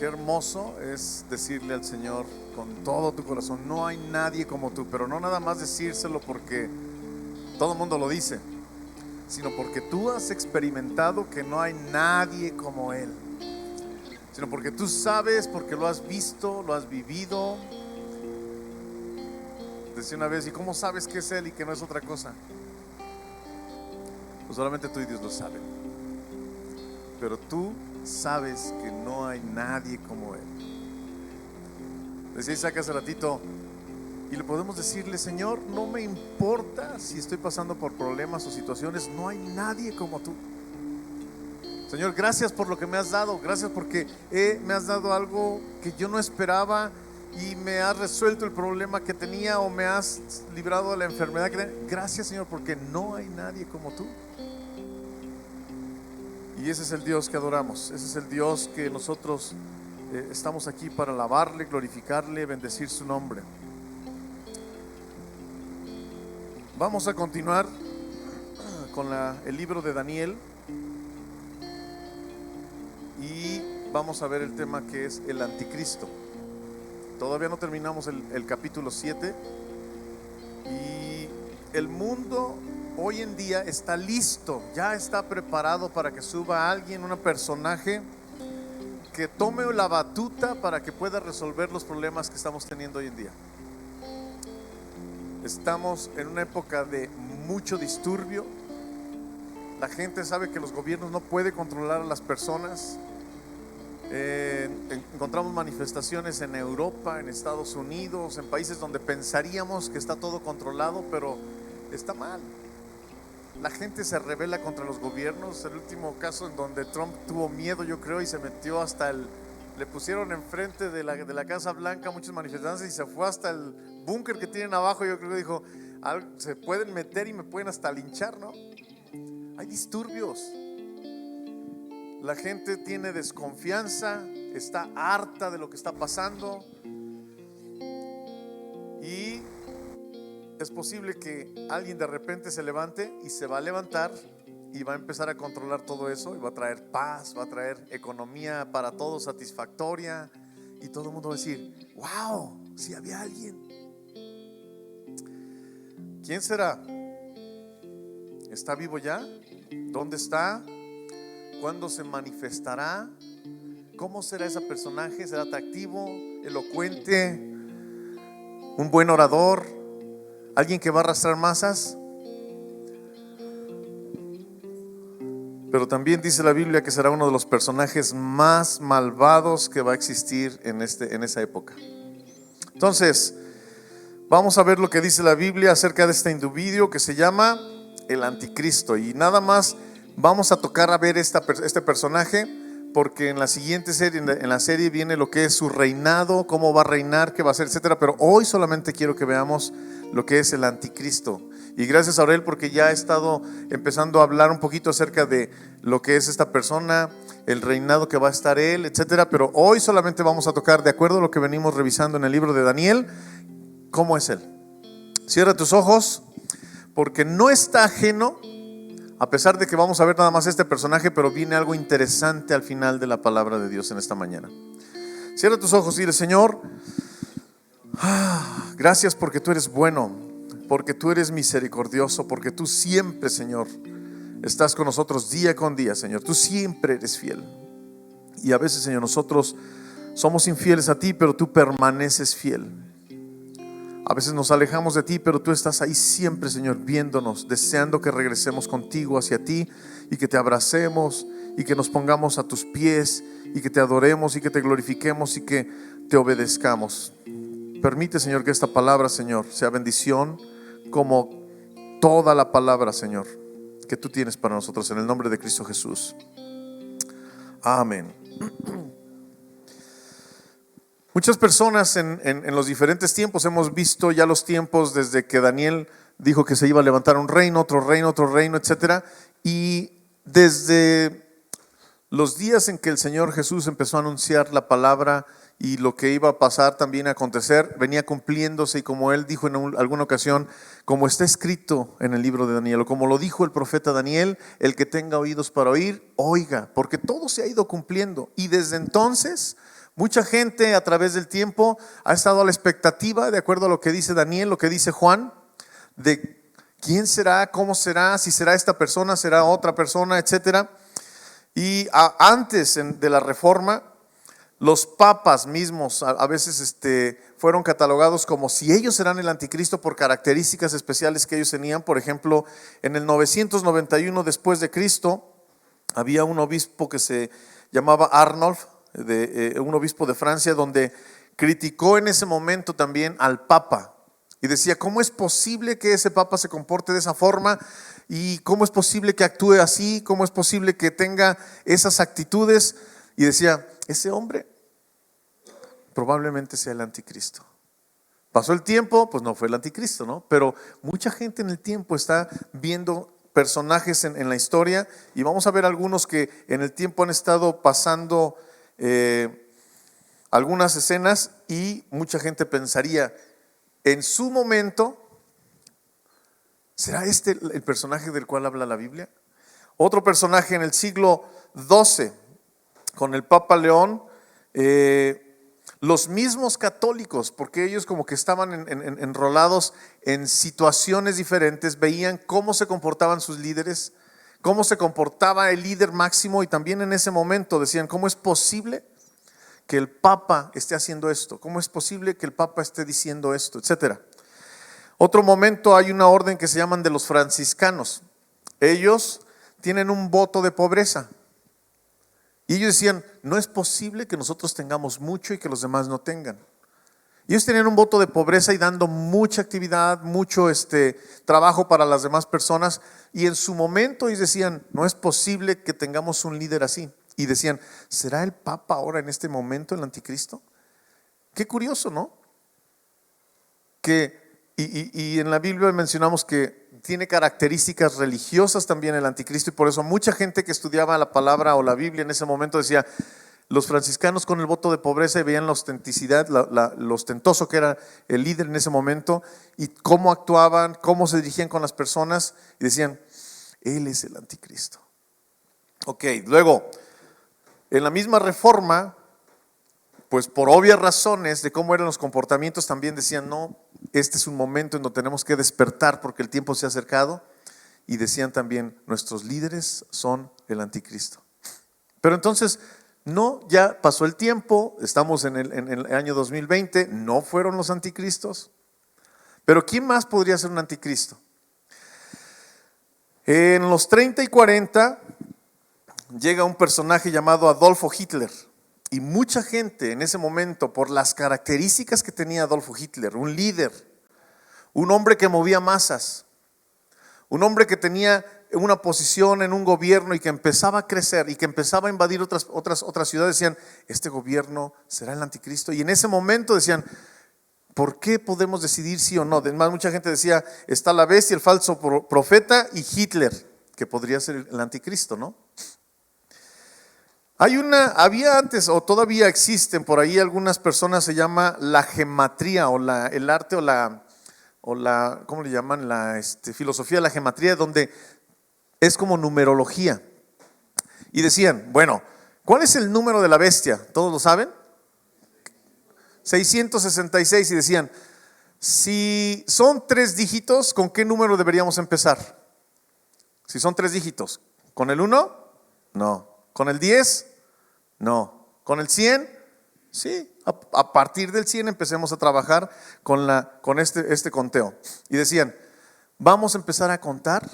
Qué hermoso es decirle al Señor con todo tu corazón: no hay nadie como tú. Pero no nada más decírselo porque todo el mundo lo dice, sino porque tú has experimentado que no hay nadie como Él, sino porque tú sabes, porque lo has visto, lo has vivido. Decía una vez: ¿y cómo sabes que es Él y que no es otra cosa? Pues solamente tú y Dios lo saben. Pero tú sabes que no hay nadie como Él. Decía Isaac hace ratito, y le podemos decirle: Señor, no me importa si estoy pasando por problemas o situaciones, no hay nadie como tú. Señor, gracias por lo que me has dado, gracias porque me has dado algo que yo no esperaba y me has resuelto el problema que tenía, o me has librado de la enfermedad que tenía. Gracias, Señor, porque no hay nadie como tú. Y ese es el Dios que adoramos, ese es el Dios que nosotros estamos aquí para alabarle, glorificarle, bendecir su nombre. Vamos a continuar con el libro de Daniel y vamos a ver el tema que es el anticristo. Todavía no terminamos el capítulo 7 y el mundo hoy en día está listo, ya está preparado para que suba alguien, un personaje que tome la batuta para que pueda resolver los problemas que estamos teniendo hoy en día. Estamos en una época de mucho disturbio. La gente sabe que los gobiernos no pueden controlar a las personas. Encontramos manifestaciones en Europa, en Estados Unidos, en países donde pensaríamos que está todo controlado, pero está mal. La gente se rebela contra los gobiernos. El último caso en donde Trump tuvo miedo, yo creo, y se metió hasta le pusieron enfrente de la Casa Blanca muchos manifestantes y se fue hasta el búnker que tienen abajo. Yo creo que dijo: se pueden meter y me pueden hasta linchar, ¿no? Hay disturbios. La gente tiene desconfianza, está harta de lo que está pasando, y es posible que alguien de repente se levante y se va a levantar y va a empezar a controlar todo eso, y va a traer paz, va a traer economía para todos satisfactoria, y todo el mundo va a decir: wow, si había alguien. ¿Quién será? ¿Está vivo ya? ¿Dónde está? ¿Cuándo se manifestará? ¿Cómo será ese personaje? ¿Será atractivo, elocuente, un buen orador, alguien que va a arrastrar masas? Pero también dice la Biblia que será uno de los personajes más malvados que va a existir en esa época. Entonces, vamos a ver lo que dice la Biblia acerca de este individuo que se llama el anticristo. Y nada más vamos a tocar a ver este personaje, porque en la siguiente serie, en la serie viene lo que es su reinado, cómo va a reinar, qué va a hacer, etcétera. Pero hoy solamente quiero que veamos lo que es el anticristo. Y gracias a Aurel, porque ya he estado empezando a hablar un poquito acerca de lo que es esta persona, el reinado que va a estar él, etcétera. Pero hoy solamente vamos a tocar, de acuerdo a lo que venimos revisando en el libro de Daniel, cómo es él. Cierra tus ojos, porque no está ajeno, a pesar de que vamos a ver nada más este personaje, pero viene algo interesante al final de la palabra de Dios en esta mañana. Cierra tus ojos y dile: Señor, gracias porque tú eres bueno, porque tú eres misericordioso, porque tú siempre, Señor, estás con nosotros día con día, Señor. Tú siempre eres fiel. Y a veces, Señor, nosotros somos infieles a ti, pero tú permaneces fiel. A veces nos alejamos de ti, pero tú estás ahí siempre, Señor, viéndonos, deseando que regresemos contigo hacia ti, y que te abracemos, y que nos pongamos a tus pies, y que te adoremos, y que te glorifiquemos, y que te obedezcamos. Permite, Señor, que esta palabra, Señor, sea bendición, como toda la palabra, Señor, que tú tienes para nosotros, en el nombre de Cristo Jesús. Amén. Muchas personas en los diferentes tiempos hemos visto ya los tiempos desde que Daniel dijo que se iba a levantar un reino, otro reino, etcétera. Y desde los días en que el Señor Jesús empezó a anunciar la palabra y lo que iba a pasar también a acontecer, venía cumpliéndose. Y como él dijo en alguna ocasión, como está escrito en el libro de Daniel, o como lo dijo el profeta Daniel: el que tenga oídos para oír, oiga, porque todo se ha ido cumpliendo. Y desde entonces Mucha gente a través del tiempo ha estado a la expectativa, de acuerdo a lo que dice Daniel, lo que dice Juan, de quién será, cómo será, si será esta persona, será otra persona, etcétera. Y antes de la Reforma, los papas mismos a veces fueron catalogados como si ellos eran el anticristo por características especiales que ellos tenían. Por ejemplo, en el 991 después de Cristo, había un obispo que se llamaba Arnulf, un obispo de Francia, donde criticó en ese momento también al papa y decía: ¿cómo es posible que ese papa se comporte de esa forma? ¿Y cómo es posible que actúe así? ¿Cómo es posible que tenga esas actitudes? Y decía: ese hombre probablemente sea el anticristo. Pasó el tiempo, pues no fue el anticristo, ¿no? Pero mucha gente en el tiempo está viendo personajes en la historia, y vamos a ver algunos que en el tiempo han estado pasando algunas escenas, y mucha gente pensaría, en su momento, ¿será este el personaje del cual habla la Biblia? Otro personaje en el siglo XII, con el Papa León, los mismos católicos, porque ellos como que estaban enrolados en situaciones diferentes, veían cómo se comportaban sus líderes, cómo se comportaba el líder máximo, y también en ese momento decían: ¿cómo es posible que el Papa esté haciendo esto? ¿Cómo es posible que el Papa esté diciendo esto? Etcétera. Otro momento, hay una orden que se llaman de los franciscanos. Ellos tienen un voto de pobreza. Y ellos decían: no es posible que nosotros tengamos mucho y que los demás no tengan. Y ellos tenían un voto de pobreza y dando mucha actividad, mucho trabajo para las demás personas. Y en su momento ellos decían: no es posible que tengamos un líder así. Y decían: ¿será el Papa ahora en este momento el anticristo? Qué curioso, ¿no? Y en la Biblia mencionamos que tiene características religiosas también el anticristo, y por eso mucha gente que estudiaba la palabra o la Biblia en ese momento decía: los franciscanos con el voto de pobreza, y veían la ostenticidad, lo ostentoso que era el líder en ese momento, y cómo actuaban, cómo se dirigían con las personas, y decían: él es el anticristo. Ok, luego, en la misma Reforma, pues por obvias razones de cómo eran los comportamientos, también decían: no, este es un momento en donde tenemos que despertar porque el tiempo se ha acercado. Y decían también: nuestros líderes son el anticristo. Pero entonces, no, ya pasó el tiempo, estamos en el año 2020, no fueron los anticristos. Pero ¿quién más podría ser un anticristo? En los 30 y 40 llega un personaje llamado Adolfo Hitler. Y mucha gente en ese momento, por las características que tenía Adolfo Hitler, un líder, un hombre que movía masas, un hombre que tenía una posición en un gobierno y que empezaba a crecer y que empezaba a invadir otras ciudades, decían: este gobierno será el anticristo. Y en ese momento decían: ¿por qué podemos decidir sí o no? Además, mucha gente decía: está la bestia, el falso profeta, y Hitler, que podría ser el anticristo, ¿no? Había antes, o todavía existen por ahí algunas personas, se llama la gematría, o el arte, o la ¿cómo le llaman? La filosofía de la gematría, donde es como numerología. Y decían: bueno, ¿cuál es el número de la bestia? ¿Todos lo saben? 666. Y decían: si son 3 dígitos, ¿con qué número deberíamos empezar? Si son 3 dígitos, ¿con el 1? No. ¿Con el 10? No. ¿Con el 100? Sí. A partir del 100 empecemos a trabajar con este conteo. Y decían: vamos a empezar a contar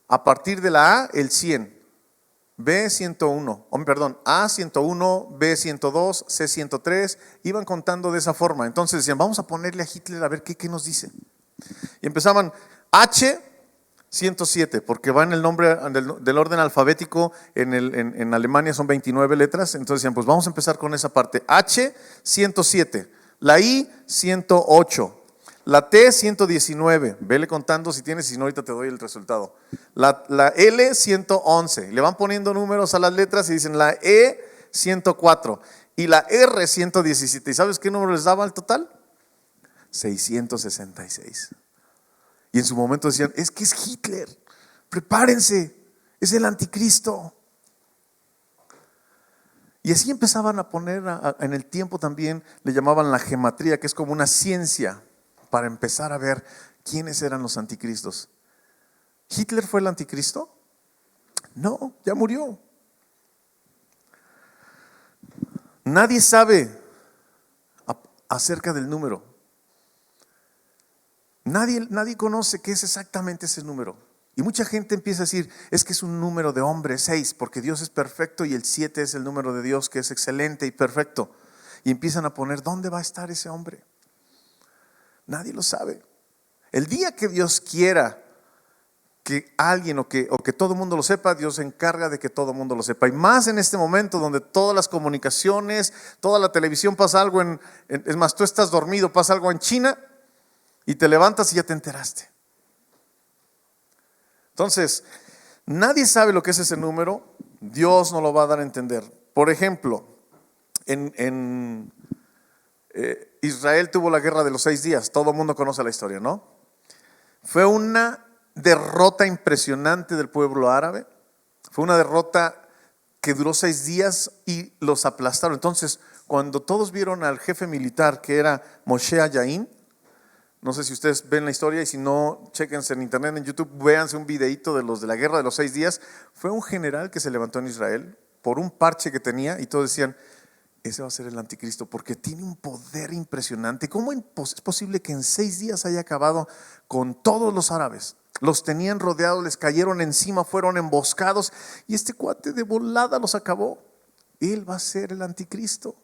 a partir de la A, el 100, B 101, A 101, B 102, C 103. Iban contando de esa forma. Entonces decían: vamos a ponerle a Hitler a ver qué nos dice. Y empezaban: H 107, porque va en el nombre del orden alfabético. En Alemania son 29 letras. Entonces decían: pues vamos a empezar con esa parte. H 107, la I 108, la T 119, vele contando si tienes, si no ahorita te doy el resultado. La L 111, le van poniendo números a las letras y dicen: la E 104 y la R 117. ¿Y sabes qué número les daba al total? 666. Y en su momento decían: es que es Hitler, prepárense, es el anticristo. Y así empezaban a poner, en el tiempo también le llamaban la gematría, que es como una ciencia para empezar a ver quiénes eran los anticristos. ¿Hitler fue el anticristo? No, ya murió. Nadie sabe acerca del número. Nadie conoce qué es exactamente ese número. Y mucha gente empieza a decir, es que es un número de hombre, 6, porque Dios es perfecto y el 7 es el número de Dios que es excelente y perfecto. Y empiezan a poner, ¿dónde va a estar ese hombre? Nadie lo sabe. El día que Dios quiera que alguien o que todo el mundo lo sepa, Dios se encarga de que todo el mundo lo sepa. Y más en este momento donde todas las comunicaciones, toda la televisión, pasa algo es más, tú estás dormido, pasa algo en China y te levantas y ya te enteraste. Entonces, nadie sabe lo que es ese número. Dios nos lo va a dar a entender. Por ejemplo, en Israel tuvo la guerra de los 6 días. Todo el mundo conoce la historia, ¿no? Fue una derrota impresionante del pueblo árabe. Fue una derrota que duró 6 días y los aplastaron. Entonces, cuando todos vieron al jefe militar, que era Moshe Yain, no sé si ustedes ven la historia, y si no, chéquense en internet, en YouTube, véanse un videito de los de la guerra de los 6 días. Fue un general que se levantó en Israel por un parche que tenía, y todos decían, ese va a ser el anticristo, porque tiene un poder impresionante. ¿Cómo es posible que en 6 días haya acabado con todos los árabes? Los tenían rodeados, les cayeron encima, fueron emboscados, y este cuate de volada los acabó. Él va a ser el anticristo.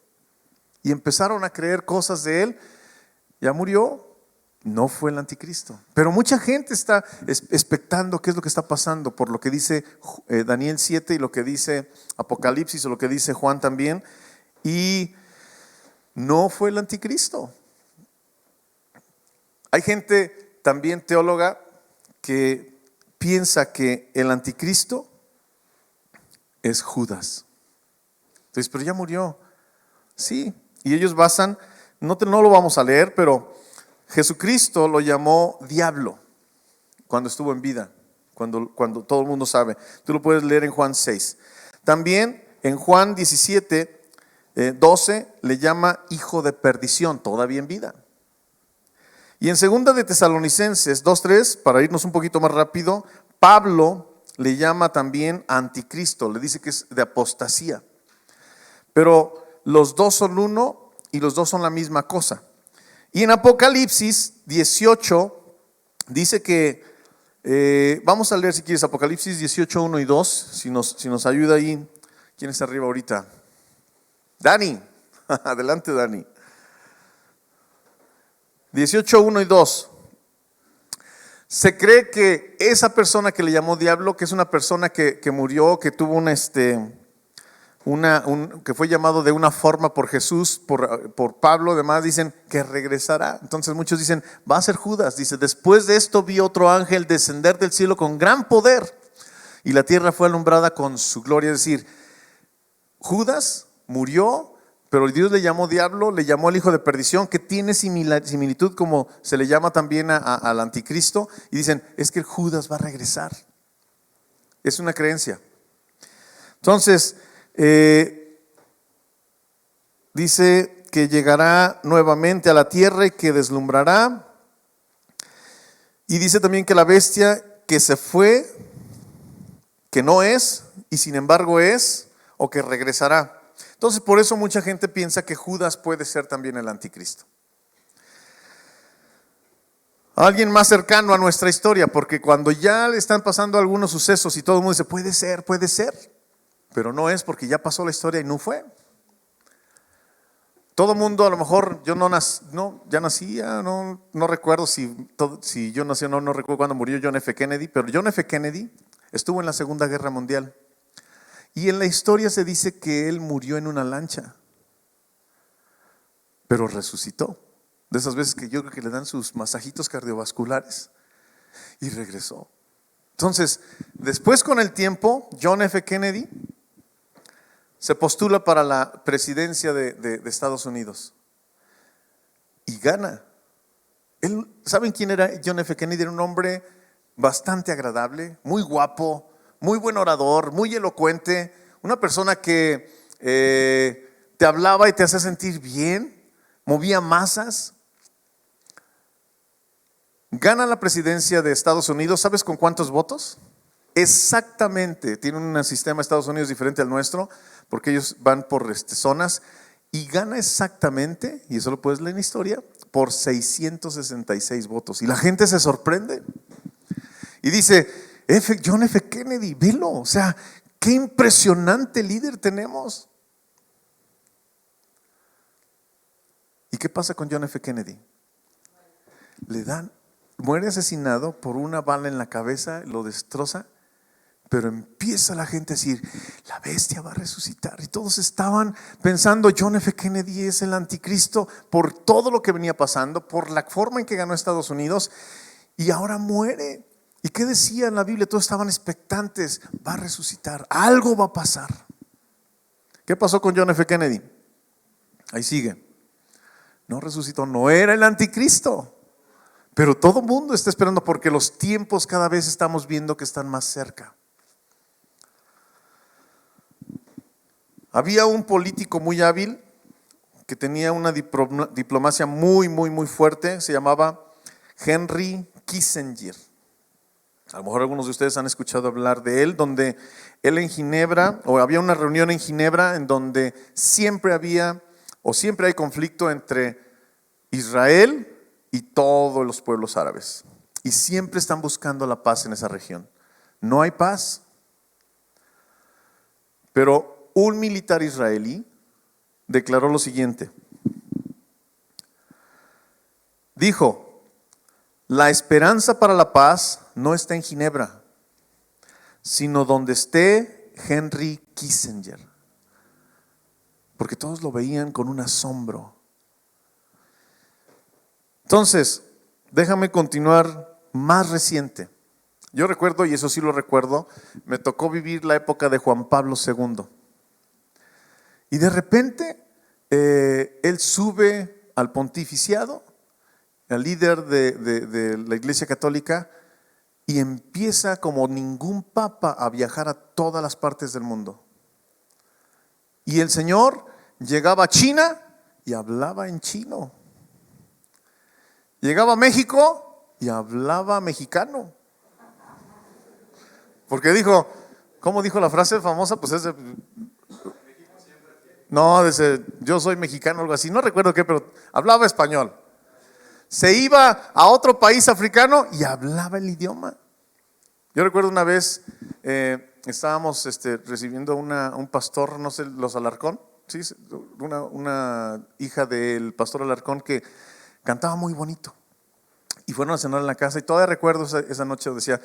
Y empezaron a creer cosas de él. Ya murió, no fue el anticristo. Pero mucha gente está expectando qué es lo que está pasando, por lo que dice Daniel 7 y lo que dice Apocalipsis o lo que dice Juan también. Y no fue el anticristo. Hay gente también teóloga que piensa que el anticristo es Judas. Entonces, pero ya murió. Sí, y ellos basan, no lo vamos a leer, pero Jesucristo lo llamó diablo cuando estuvo en vida, cuando todo el mundo sabe. Tú lo puedes leer en Juan 6. También en Juan 17, 12 le llama hijo de perdición, todavía en vida. Y en segunda de Tesalonicenses 2:3, para irnos un poquito más rápido, Pablo le llama también anticristo, le dice que es de apostasía. Pero los dos son uno y los dos son la misma cosa. Y en Apocalipsis 18 dice que, vamos a leer si quieres Apocalipsis 18, 1 y 2, si nos ayuda ahí. ¿Quién está arriba ahorita? Dani, adelante Dani. 18, 1 y 2. Se cree que esa persona que le llamó diablo, que es una persona que murió, que tuvo que fue llamado de una forma por Jesús, por Pablo, además dicen que regresará. Entonces muchos dicen, va a ser Judas. Dice, después de esto vi otro ángel descender del cielo con gran poder, y la tierra fue alumbrada con su gloria. Es decir, Judas murió, pero Dios le llamó diablo, le llamó al hijo de perdición, que tiene similitud como se le llama también al anticristo. Y dicen, es que Judas va a regresar. Es una creencia. Entonces, dice que llegará nuevamente a la tierra y que deslumbrará. Y dice también que la bestia que se fue, que no es y sin embargo es, o que regresará. Entonces, por eso mucha gente piensa que Judas puede ser también el anticristo. Alguien más cercano a nuestra historia, porque cuando ya le están pasando algunos sucesos y todo el mundo dice, puede ser, pero no es, porque ya pasó la historia y no fue. Todo el mundo, a lo mejor yo ya nacía, no recuerdo si yo nací o no recuerdo cuándo murió John F. Kennedy, pero John F. Kennedy estuvo en la Segunda Guerra Mundial. Y en la historia se dice que él murió en una lancha, pero resucitó. De esas veces que yo creo que le dan sus masajitos cardiovasculares, y regresó. Entonces, después con el tiempo, John F. Kennedy se postula para la presidencia de Estados Unidos y gana. ¿Saben quién era John F. Kennedy? Era un hombre bastante agradable, muy guapo, muy buen orador, muy elocuente, una persona que te hablaba y te hacía sentir bien, movía masas. Gana la presidencia de Estados Unidos, ¿sabes con cuántos votos? Exactamente, tiene un sistema de Estados Unidos diferente al nuestro, porque ellos van por zonas, y gana exactamente, y eso lo puedes leer en la historia, por 666 votos. Y la gente se sorprende y dice, John F. Kennedy, velo, o sea, qué impresionante líder tenemos. ¿Y qué pasa con John F. Kennedy? Muere asesinado por una bala en la cabeza, lo destroza, pero empieza la gente a decir, la bestia va a resucitar. Y todos estaban pensando, John F. Kennedy es el anticristo por todo lo que venía pasando, por la forma en que ganó Estados Unidos, y ahora muere. ¿Y qué decía en la Biblia? Todos estaban expectantes, va a resucitar, algo va a pasar. ¿Qué pasó con John F. Kennedy? Ahí sigue. No resucitó, no era el anticristo. Pero todo el mundo está esperando porque los tiempos cada vez estamos viendo que están más cerca. Había un político muy hábil que tenía una diplomacia muy fuerte, se llamaba Henry Kissinger. A lo mejor algunos de ustedes han escuchado hablar de él, donde él en Ginebra, o había una reunión en Ginebra en donde siempre hay conflicto entre Israel y todos los pueblos árabes. Y siempre están buscando la paz en esa región. No hay paz. Pero un militar israelí declaró lo siguiente. Dijo, la esperanza para la paz no está en Ginebra, sino donde esté Henry Kissinger. Porque todos lo veían con un asombro. Entonces, déjame continuar más reciente. Yo recuerdo, y eso sí lo recuerdo, me tocó vivir la época de Juan Pablo II. Y de repente, él sube al pontificiado, al líder de la Iglesia Católica, y empieza como ningún papa a viajar a todas las partes del mundo. Y el Señor llegaba a China y hablaba en chino. Llegaba a México y hablaba mexicano. Porque dijo, ¿cómo dijo la frase famosa? Pues es yo soy mexicano, algo así, no recuerdo qué, pero hablaba español. Se iba a otro país africano y hablaba el idioma. Yo recuerdo una vez, estábamos recibiendo un pastor, no sé, los Alarcón, ¿sí? Una hija del pastor Alarcón que cantaba muy bonito. Y fueron a cenar en la casa y todavía recuerdo esa noche decía,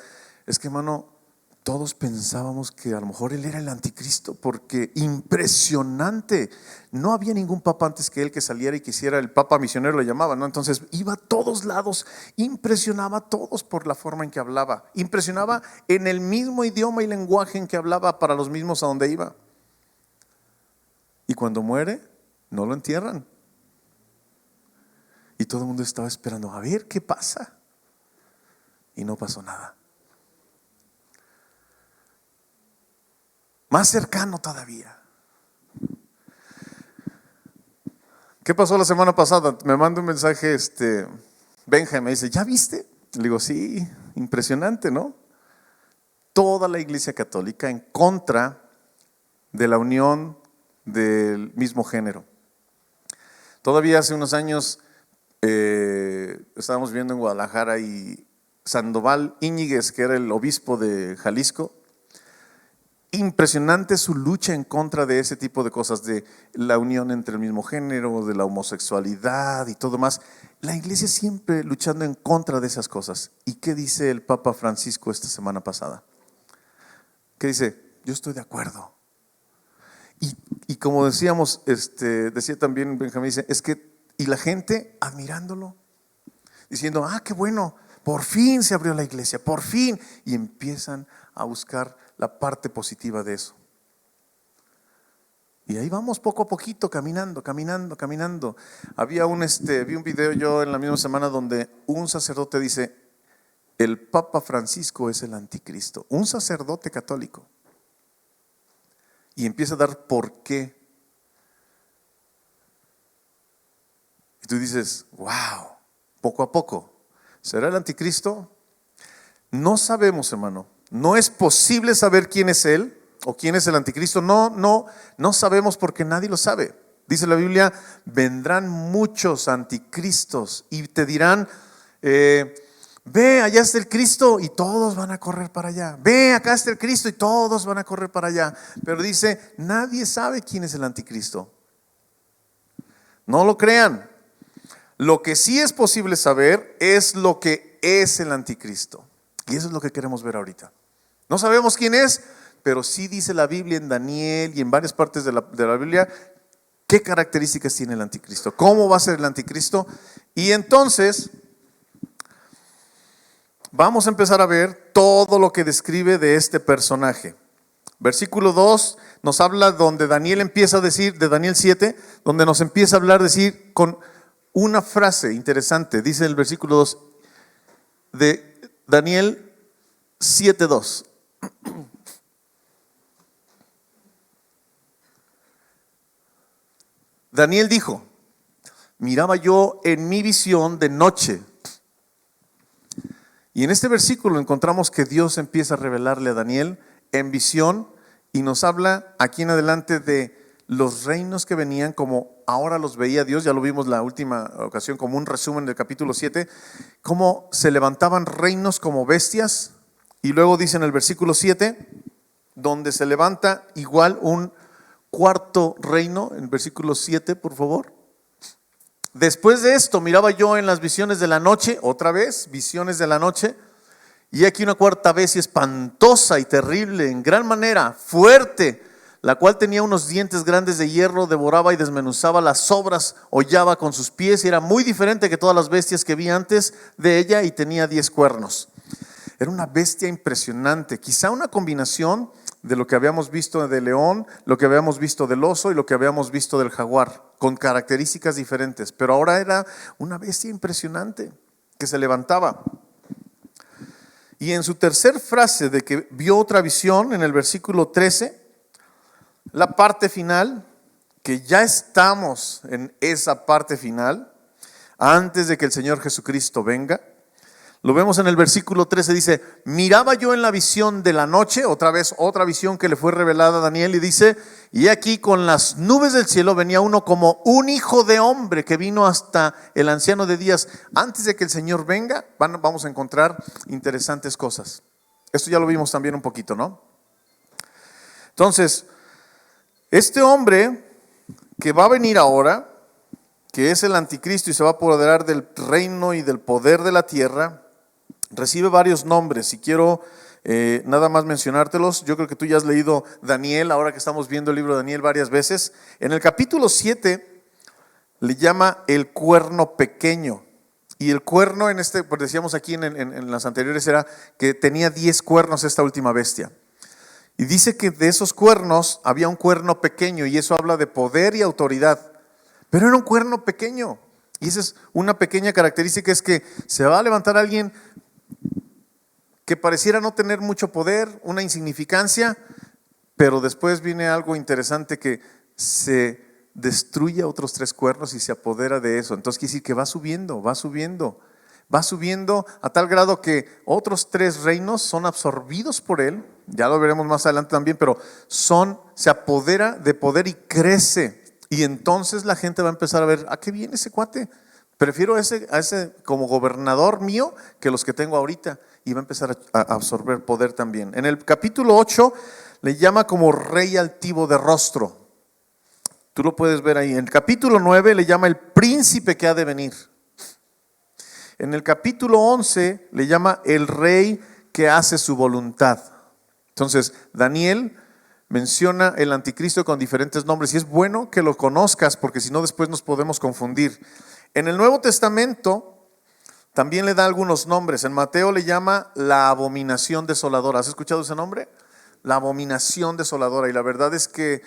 es que hermano, todos pensábamos que a lo mejor él era el anticristo, porque impresionante, no había ningún papa antes que él que saliera y quisiera, el papa misionero lo llamaban, ¿no? Entonces iba a todos lados, impresionaba a todos por la forma en que hablaba, impresionaba en el mismo idioma y lenguaje en que hablaba para los mismos a donde iba. Y cuando muere, no lo entierran. Y todo el mundo estaba esperando a ver qué pasa. Y no pasó nada. Más cercano todavía. ¿Qué pasó la semana pasada? Me manda un mensaje Benja, me dice, ¿ya viste? Le digo, sí, impresionante, ¿no? Toda la Iglesia Católica en contra de la unión del mismo género. Todavía hace unos años estábamos viendo en Guadalajara y Sandoval Íñiguez, que era el obispo de Jalisco, impresionante su lucha en contra de ese tipo de cosas, de la unión entre el mismo género, de la homosexualidad y todo más. La iglesia siempre luchando en contra de esas cosas. ¿Y qué dice el Papa Francisco esta semana pasada? ¿Qué dice? Yo estoy de acuerdo. Y como decíamos, decía también Benjamín, dice, y la gente admirándolo, diciendo, qué bueno, por fin se abrió la iglesia, por fin, y empiezan a buscar la parte positiva de eso. Y ahí vamos poco a poquito, caminando. Vi un video yo en la misma semana donde un sacerdote dice, el Papa Francisco es el anticristo, un sacerdote católico. Y empieza a dar por qué Tú dices, wow, poco a poco. ¿Será el anticristo? No sabemos, hermano. No es posible saber quién es él o quién es el anticristo. No sabemos porque nadie lo sabe. Dice la Biblia, vendrán muchos anticristos y te dirán, ve, allá está el Cristo, y todos van a correr para allá. Ve, acá está el Cristo, y todos van a correr para allá. Pero dice, nadie sabe quién es el anticristo. No lo crean. Lo que sí es posible saber es lo que es el anticristo. Y eso es lo que queremos ver ahorita. No sabemos quién es, pero sí dice la Biblia en Daniel y en varias partes de la Biblia qué características tiene el anticristo, cómo va a ser el anticristo. Y entonces vamos a empezar a ver todo lo que describe de este personaje. Versículo 2 nos habla donde Daniel empieza a decir, de Daniel 7, donde nos empieza a hablar, decir con una frase interesante. Dice el versículo 2 de Daniel 7:2. Daniel dijo, miraba yo en mi visión de noche. Y en este versículo encontramos que Dios empieza a revelarle a Daniel en visión y nos habla aquí en adelante de los reinos que venían como ahora los veía Dios. Ya lo vimos la última ocasión como un resumen del capítulo 7, cómo se levantaban reinos como bestias. Y luego dice en el versículo 7, donde se levanta igual un cuarto reino, en el versículo 7, por favor. Después de esto miraba yo en las visiones de la noche, otra vez, visiones de la noche, y aquí una cuarta bestia espantosa y terrible, en gran manera, fuerte, la cual tenía unos dientes grandes de hierro, devoraba y desmenuzaba las sobras, hollaba con sus pies, y era muy diferente que todas las bestias que vi antes de ella, y tenía 10 cuernos. Era una bestia impresionante, quizá una combinación de lo que habíamos visto del león, lo que habíamos visto del oso y lo que habíamos visto del jaguar, con características diferentes, pero ahora era una bestia impresionante que se levantaba. Y en su tercer frase de que vio otra visión, en el versículo 13, la parte final, que ya estamos en esa parte final, antes de que el Señor Jesucristo venga. Lo vemos en el versículo 13, dice, miraba yo en la visión de la noche, otra vez otra visión que le fue revelada a Daniel, y dice, y aquí con las nubes del cielo venía uno como un hijo de hombre que vino hasta el anciano de días. Antes de que el Señor venga, vamos a encontrar interesantes cosas. Esto ya lo vimos también un poquito, ¿no? Entonces, este hombre que va a venir ahora, que es el anticristo y se va a apoderar del reino y del poder de la tierra, recibe varios nombres y quiero nada más mencionártelos. Yo creo que tú ya has leído Daniel, ahora que estamos viendo el libro de Daniel varias veces. En el capítulo 7 le llama el cuerno pequeño. Y el cuerno pues decíamos aquí en las anteriores, era que tenía 10 cuernos esta última bestia. Y dice que de esos cuernos había un cuerno pequeño, y eso habla de poder y autoridad. Pero era un cuerno pequeño. Y esa es una pequeña característica, es que se va a levantar alguien que pareciera no tener mucho poder, una insignificancia, pero después viene algo interesante, que se destruye a otros 3 cuernos y se apodera de eso. Entonces quiere decir que va subiendo, va subiendo, va subiendo a tal grado que otros 3 reinos son absorbidos por él. Ya lo veremos más adelante también, pero se apodera de poder y crece. Y entonces la gente va a empezar a ver, ¿a qué viene ese cuate? Prefiero a ese como gobernador mío que los que tengo ahorita. Y va a empezar a absorber poder también. En el capítulo 8 le llama como rey altivo de rostro. Tú lo puedes ver ahí. En el capítulo 9 le llama el príncipe que ha de venir. En el capítulo 11 le llama el rey que hace su voluntad. Entonces Daniel menciona el anticristo con diferentes nombres, y es bueno que lo conozcas porque si no después nos podemos confundir. En el Nuevo Testamento también le da algunos nombres. En Mateo le llama la abominación desoladora. ¿Has escuchado ese nombre? La abominación desoladora. Y la verdad es que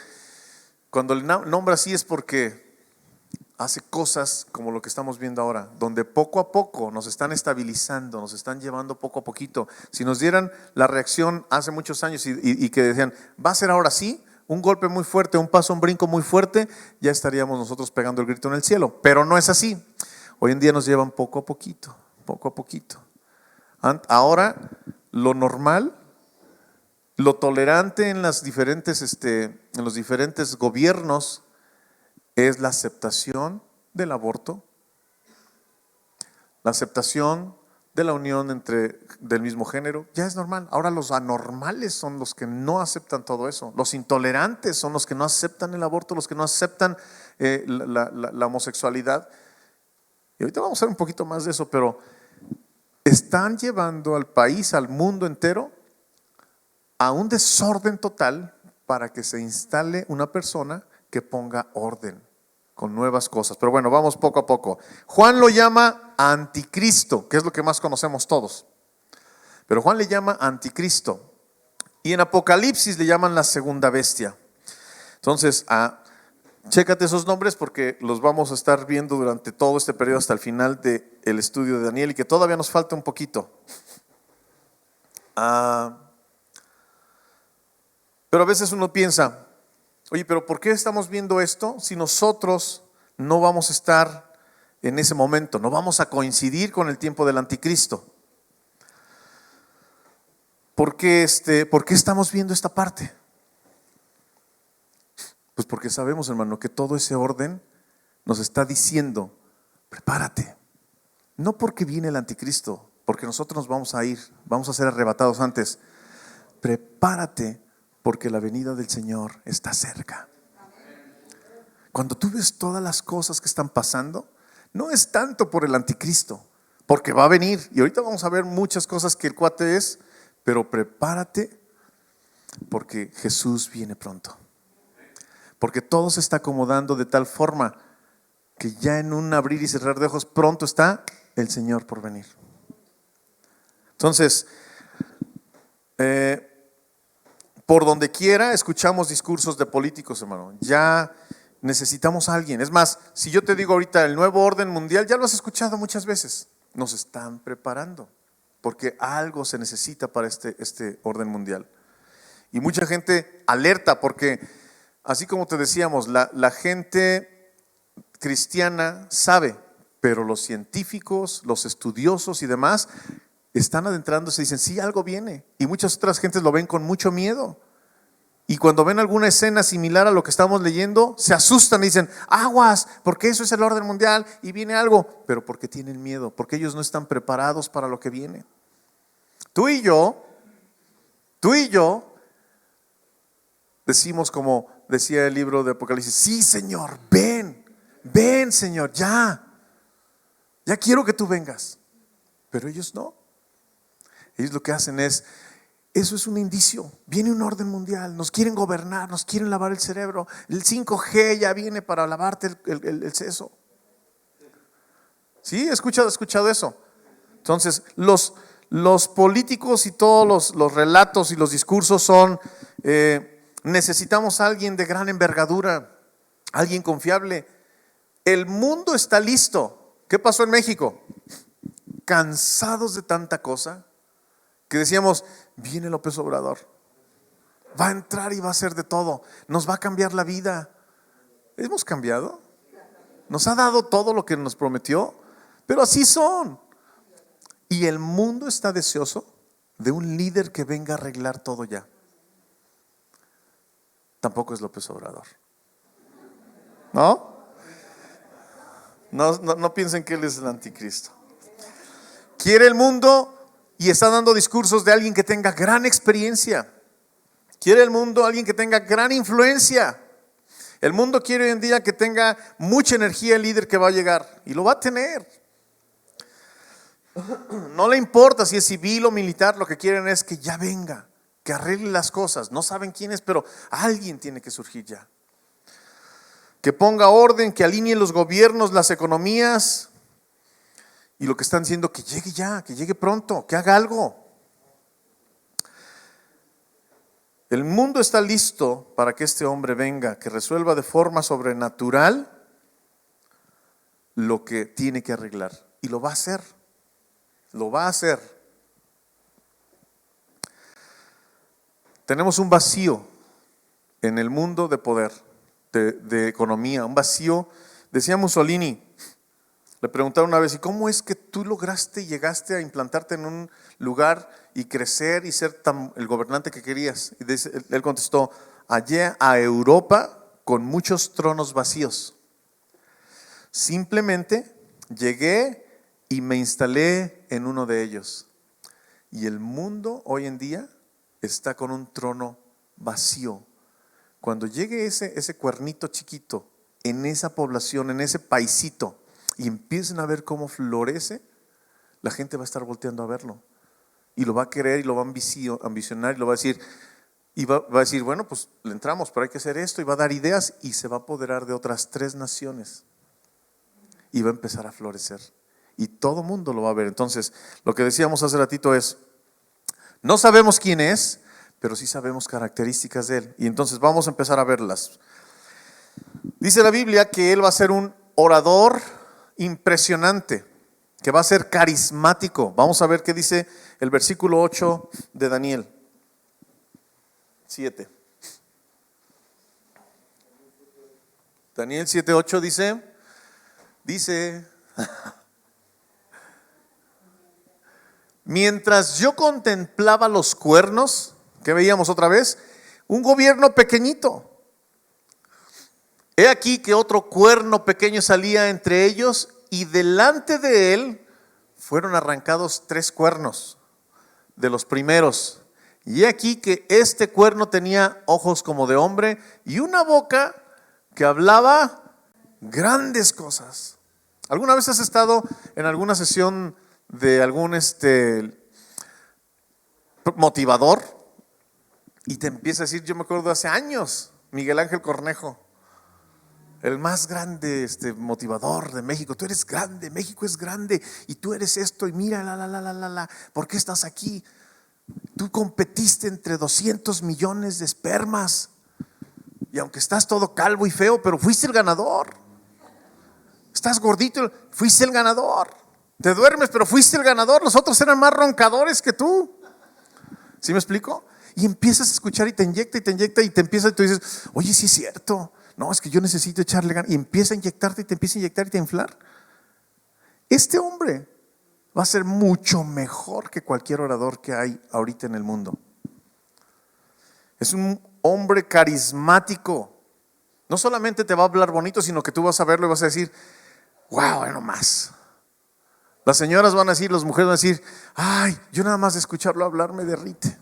cuando le nombra así es porque hace cosas como lo que estamos viendo ahora, donde poco a poco nos están estabilizando, nos están llevando poco a poquito. Si nos dieran la reacción hace muchos años y que decían, ¿va a ser ahora sí un golpe muy fuerte, un paso, un brinco muy fuerte, ya estaríamos nosotros pegando el grito en el cielo. Pero no es así. Hoy en día nos llevan poco a poquito, poco a poquito. Ahora, lo normal, lo tolerante en los diferentes gobiernos es la aceptación del aborto, la aceptación de la unión del mismo género, ya es normal. Ahora los anormales son los que no aceptan todo eso. Los intolerantes son los que no aceptan el aborto, los que no aceptan la homosexualidad. Y ahorita vamos a ver un poquito más de eso, pero están llevando al país, al mundo entero, a un desorden total para que se instale una persona que ponga orden con nuevas cosas. Pero bueno, vamos poco a poco. Juan lo llama anticristo, que es lo que más conocemos todos. Pero Juan le llama anticristo. Y en Apocalipsis le llaman la segunda bestia. Entonces, chécate esos nombres porque los vamos a estar viendo durante todo este periodo hasta el final del estudio de Daniel y que todavía nos falta un poquito. Pero a veces uno piensa, oye, pero ¿por qué estamos viendo esto si nosotros no vamos a estar en ese momento? No vamos a coincidir con el tiempo del anticristo. ¿Por qué estamos viendo esta parte? Pues porque sabemos, hermano, que todo ese orden nos está diciendo, prepárate. No porque viene el anticristo, porque nosotros nos vamos a ir, vamos a ser arrebatados antes. Prepárate porque la venida del Señor está cerca. Cuando tú ves todas las cosas que están pasando, no es tanto por el anticristo, porque va a venir. Y ahorita vamos a ver muchas cosas que el cuate es, pero prepárate porque Jesús viene pronto. Porque todo se está acomodando de tal forma que ya en un abrir y cerrar de ojos pronto está el Señor por venir. Entonces, por donde quiera escuchamos discursos de políticos, hermano. Ya necesitamos a alguien. Es más, si yo te digo ahorita el nuevo orden mundial, ya lo has escuchado muchas veces. Nos están preparando porque algo se necesita para este orden mundial. Y mucha gente alerta porque, así como te decíamos, la gente cristiana sabe, pero los científicos, los estudiosos y demás están adentrándose y dicen, sí, algo viene. Y muchas otras gentes lo ven con mucho miedo. Y cuando ven alguna escena similar a lo que estamos leyendo, se asustan y dicen, aguas, porque eso es el orden mundial y viene algo. Pero porque tienen miedo, porque ellos no están preparados para lo que viene. Tú y yo decimos, como decía el libro de Apocalipsis, sí, Señor, ven, Señor, ya quiero que tú vengas. Pero ellos no. Ellos lo que hacen es, eso es un indicio, viene un orden mundial, nos quieren gobernar, nos quieren lavar el cerebro, el 5G ya viene para lavarte el seso. ¿Sí? ¿He escuchado eso? Entonces, los políticos y todos los relatos y los discursos son, necesitamos a alguien de gran envergadura, alguien confiable. El mundo está listo. ¿Qué pasó en México? Cansados de tanta cosa, que decíamos, viene López Obrador, va a entrar y va a hacer de todo, nos va a cambiar la vida. ¿Hemos cambiado? Nos ha dado todo lo que nos prometió, pero así son. Y el mundo está deseoso de un líder que venga a arreglar todo ya. Tampoco es López Obrador. ¿No? No piensen que él es el anticristo. Quiere el mundo y está dando discursos de alguien que tenga gran experiencia. Quiere el mundo alguien que tenga gran influencia. El mundo quiere hoy en día que tenga mucha energía el líder que va a llegar. Y lo va a tener. No le importa si es civil o militar, lo que quieren es que ya venga, que arregle las cosas. No saben quién es, pero alguien tiene que surgir ya. Que ponga orden, que alinee los gobiernos, las economías. Y lo que están diciendo, que llegue ya, que llegue pronto, que haga algo. El mundo está listo para que este hombre venga, que resuelva de forma sobrenatural lo que tiene que arreglar. Y lo va a hacer. Lo va a hacer. Tenemos un vacío en el mundo de poder, de economía, un vacío. Decía Mussolini, le preguntaron una vez, ¿y cómo es que tú lograste y llegaste a implantarte en un lugar y crecer y ser el gobernante que querías? Y él contestó, hallé a Europa con muchos tronos vacíos. Simplemente llegué y me instalé en uno de ellos. Y el mundo hoy en día está con un trono vacío. Cuando llegue ese cuernito chiquito en esa población, en ese paisito, y empiecen a ver cómo florece, la gente va a estar volteando a verlo. Y lo va a querer y lo va a ambicionar y lo va a decir, va a decir, bueno, pues le entramos, pero hay que hacer esto, y va a dar ideas y se va a apoderar de otras 3 naciones. Y va a empezar a florecer. Y todo mundo lo va a ver. Entonces, lo que decíamos hace ratito es, no sabemos quién es, pero sí sabemos características de él. Y entonces vamos a empezar a verlas. Dice la Biblia que él va a ser un orador impresionante, que va a ser carismático. Vamos a ver qué dice el versículo 8 de Daniel 7. Daniel 7:8 dice, mientras yo contemplaba los cuernos, que veíamos otra vez, un gobierno pequeñito. He aquí que otro cuerno pequeño salía entre ellos, y delante de él fueron arrancados 3 cuernos de los primeros. Y he aquí que este cuerno tenía ojos como de hombre y una boca que hablaba grandes cosas. ¿Alguna vez has estado en alguna sesión de algún motivador y te empieza a decir? Yo me acuerdo hace años, Miguel Ángel Cornejo, el más grande motivador de México. Tú eres grande, México es grande, y tú eres esto, y mira, ¿por qué estás aquí? Tú competiste entre 200 millones de espermas, y aunque estás todo calvo y feo, pero fuiste el ganador. Estás gordito, fuiste el ganador. Te duermes, pero fuiste el ganador. Los otros eran más roncadores que tú. ¿Sí me explico? Y empiezas a escuchar y te inyecta y te empieza, y tú dices, oye, sí es cierto. No, es que yo necesito echarle ganas. Y empieza a inyectarte y te empieza a inyectar y te inflar. Este hombre va a ser mucho mejor que cualquier orador que hay ahorita en el mundo. Es un hombre carismático. No solamente te va a hablar bonito, sino que tú vas a verlo y vas a decir, wow, no más. Las señoras van a decir, las mujeres van a decir, ay, yo nada más de escucharlo hablar me derrite.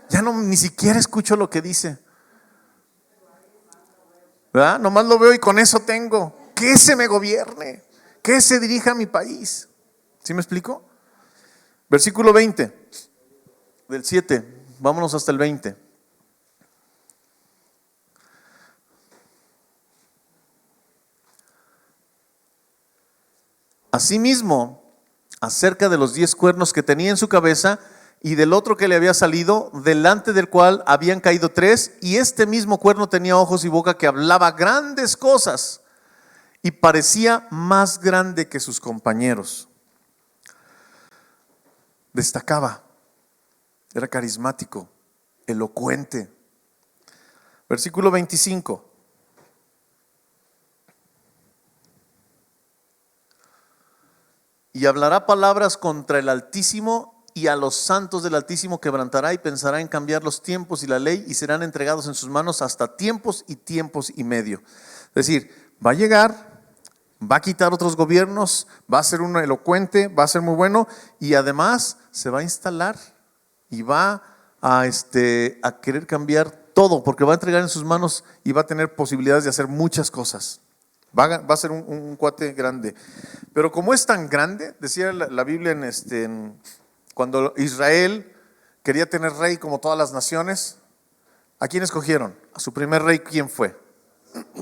Ya no, ni siquiera escucho lo que dice. ¿Verdad? Nomás lo veo y con eso tengo. Que ese me gobierne, que ese dirija mi país. ¿Sí me explico? Versículo 20 del 7, vámonos hasta el 20. Asimismo, acerca de los 10 cuernos que tenía en su cabeza y del otro que le había salido, delante del cual habían caído 3, y este mismo cuerno tenía ojos y boca que hablaba grandes cosas y parecía más grande que sus compañeros. Destacaba, era carismático, elocuente. Versículo 25. Y hablará palabras contra el Altísimo, y a los santos del Altísimo quebrantará, y pensará en cambiar los tiempos y la ley, y serán entregados en sus manos hasta tiempos y medio. Es decir, va a llegar, va a quitar otros gobiernos, va a ser un elocuente, va a ser muy bueno, y además se va a instalar y va a querer cambiar todo, porque va a entregar en sus manos y va a tener posibilidades de hacer muchas cosas. Va a ser un cuate grande. Pero como es tan grande, decía la Biblia cuando Israel quería tener rey como todas las naciones, ¿a quién escogieron? A su primer rey, ¿quién fue?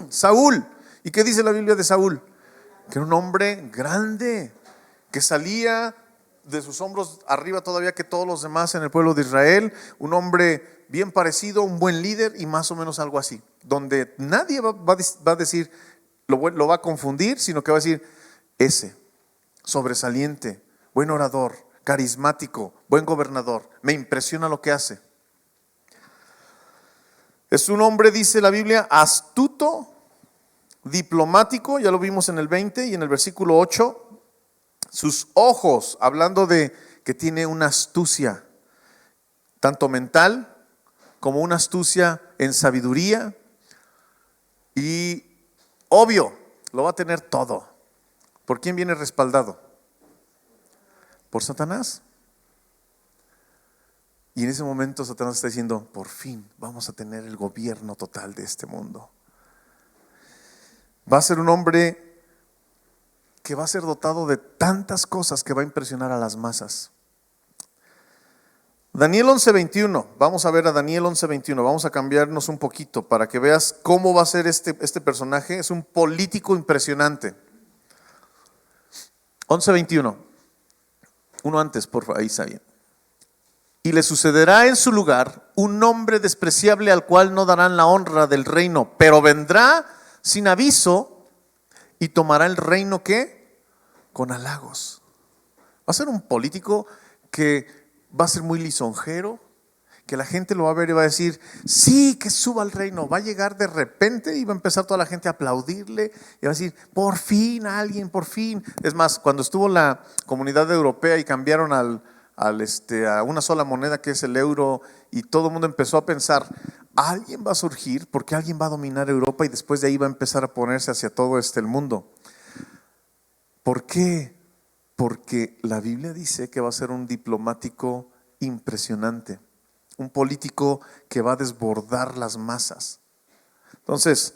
Saúl. ¿Y qué dice la Biblia de Saúl? Que era un hombre grande, que salía de sus hombros arriba todavía que todos los demás en el pueblo de Israel, un hombre bien parecido, un buen líder y más o menos algo así, donde nadie va a decir, lo va a confundir, sino que va a decir, ese, sobresaliente, buen orador, carismático, buen gobernador, me impresiona lo que hace. Es un hombre, dice la Biblia, astuto, diplomático, ya lo vimos en el 20 y en el versículo 8. Sus ojos, hablando de que tiene una astucia, tanto mental como una astucia en sabiduría. Y obvio, lo va a tener todo. ¿Por quién viene respaldado? Por Satanás. Y en ese momento Satanás está diciendo, por fin vamos a tener el gobierno total de este mundo. Va a ser un hombre que va a ser dotado de tantas cosas que va a impresionar a las masas. Daniel 11:21, vamos a ver a Daniel 11:21, vamos a cambiarnos un poquito para que veas cómo va a ser este personaje. Es un político impresionante. 11:21, uno antes, por favor, ahí está bien. Y le sucederá en su lugar un hombre despreciable al cual no darán la honra del reino, pero vendrá sin aviso y tomará el reino, ¿qué? Con halagos. Va a ser un político que va a ser muy lisonjero, que la gente lo va a ver y va a decir, sí, que suba al reino. Va a llegar de repente y va a empezar toda la gente a aplaudirle y va a decir, por fin alguien, por fin. Es más, cuando estuvo la comunidad europea y cambiaron a una sola moneda que es el euro, y todo el mundo empezó a pensar, alguien va a surgir porque alguien va a dominar Europa y después de ahí va a empezar a ponerse hacia todo el mundo. ¿Por qué? Porque la Biblia dice que va a ser un diplomático impresionante, un político que va a desbordar las masas. Entonces,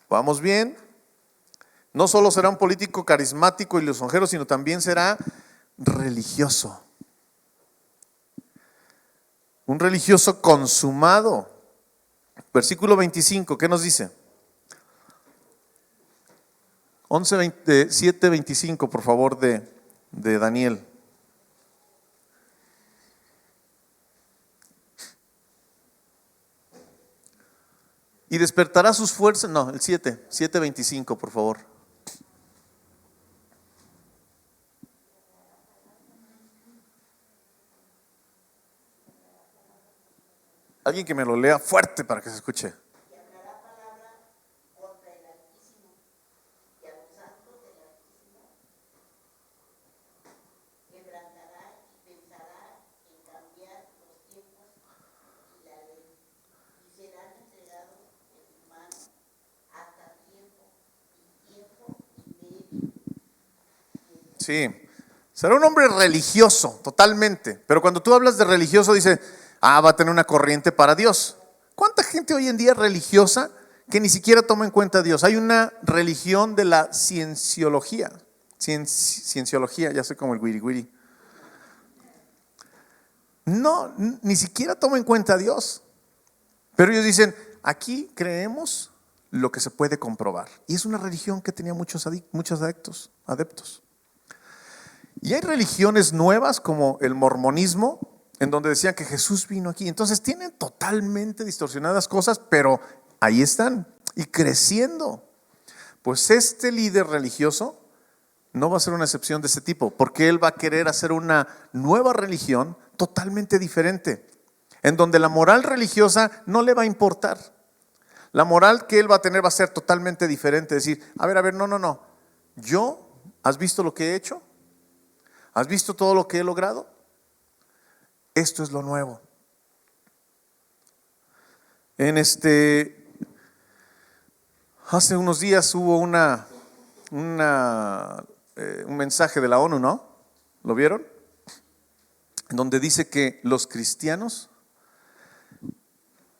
vamos bien. No solo será un político carismático y lisonjero, sino también será religioso. Un religioso consumado. Versículo 25, ¿qué nos dice? 7:25, por favor, de Daniel. Y despertará sus fuerzas, no, el 7:25, por favor. Alguien que me lo lea fuerte para que se escuche. Y hablará palabra contra el Altísimo y a los santos del Altísimo. Quebrantará y pensará en cambiar los tiempos y la ley, y serán entregados en su mano hasta tiempo y medio. Sí, será un hombre religioso, totalmente. Pero cuando tú hablas de religioso, dice, va a tener una corriente para Dios. ¿Cuánta gente hoy en día es religiosa que ni siquiera toma en cuenta a Dios? Hay una religión de la cienciología. Cienciología, ya soy como el guiri guiri. No, ni siquiera toma en cuenta a Dios. Pero ellos dicen, aquí creemos lo que se puede comprobar. Y es una religión que tenía muchos adeptos. Y hay religiones nuevas como el mormonismo, en donde decían que Jesús vino aquí. Entonces tienen totalmente distorsionadas cosas, pero ahí están y creciendo. Pues este líder religioso no va a ser una excepción de ese tipo, porque él va a querer hacer una nueva religión totalmente diferente, en donde la moral religiosa no le va a importar. La moral que él va a tener va a ser totalmente diferente. Decir, a ver, no. ¿Has visto lo que he hecho? ¿Has visto todo lo que he logrado? Esto es lo nuevo. Hace unos días hubo un mensaje de la ONU, ¿no? ¿Lo vieron? En donde dice que los cristianos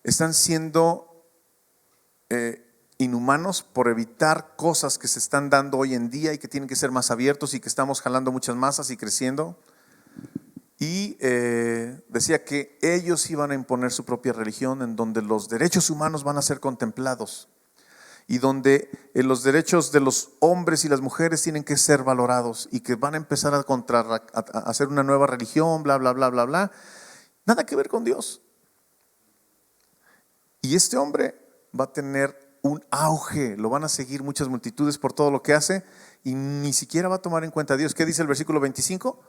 están siendo inhumanos por evitar cosas que se están dando hoy en día y que tienen que ser más abiertos, y que estamos jalando muchas masas y creciendo. Y decía que ellos iban a imponer su propia religión, en donde los derechos humanos van a ser contemplados y donde los derechos de los hombres y las mujeres tienen que ser valorados, y que van a empezar a hacer una nueva religión, bla, bla, bla, bla, bla. Nada que ver con Dios. Y este hombre va a tener un auge, lo van a seguir muchas multitudes por todo lo que hace, y ni siquiera va a tomar en cuenta a Dios. ¿Qué dice el versículo 25?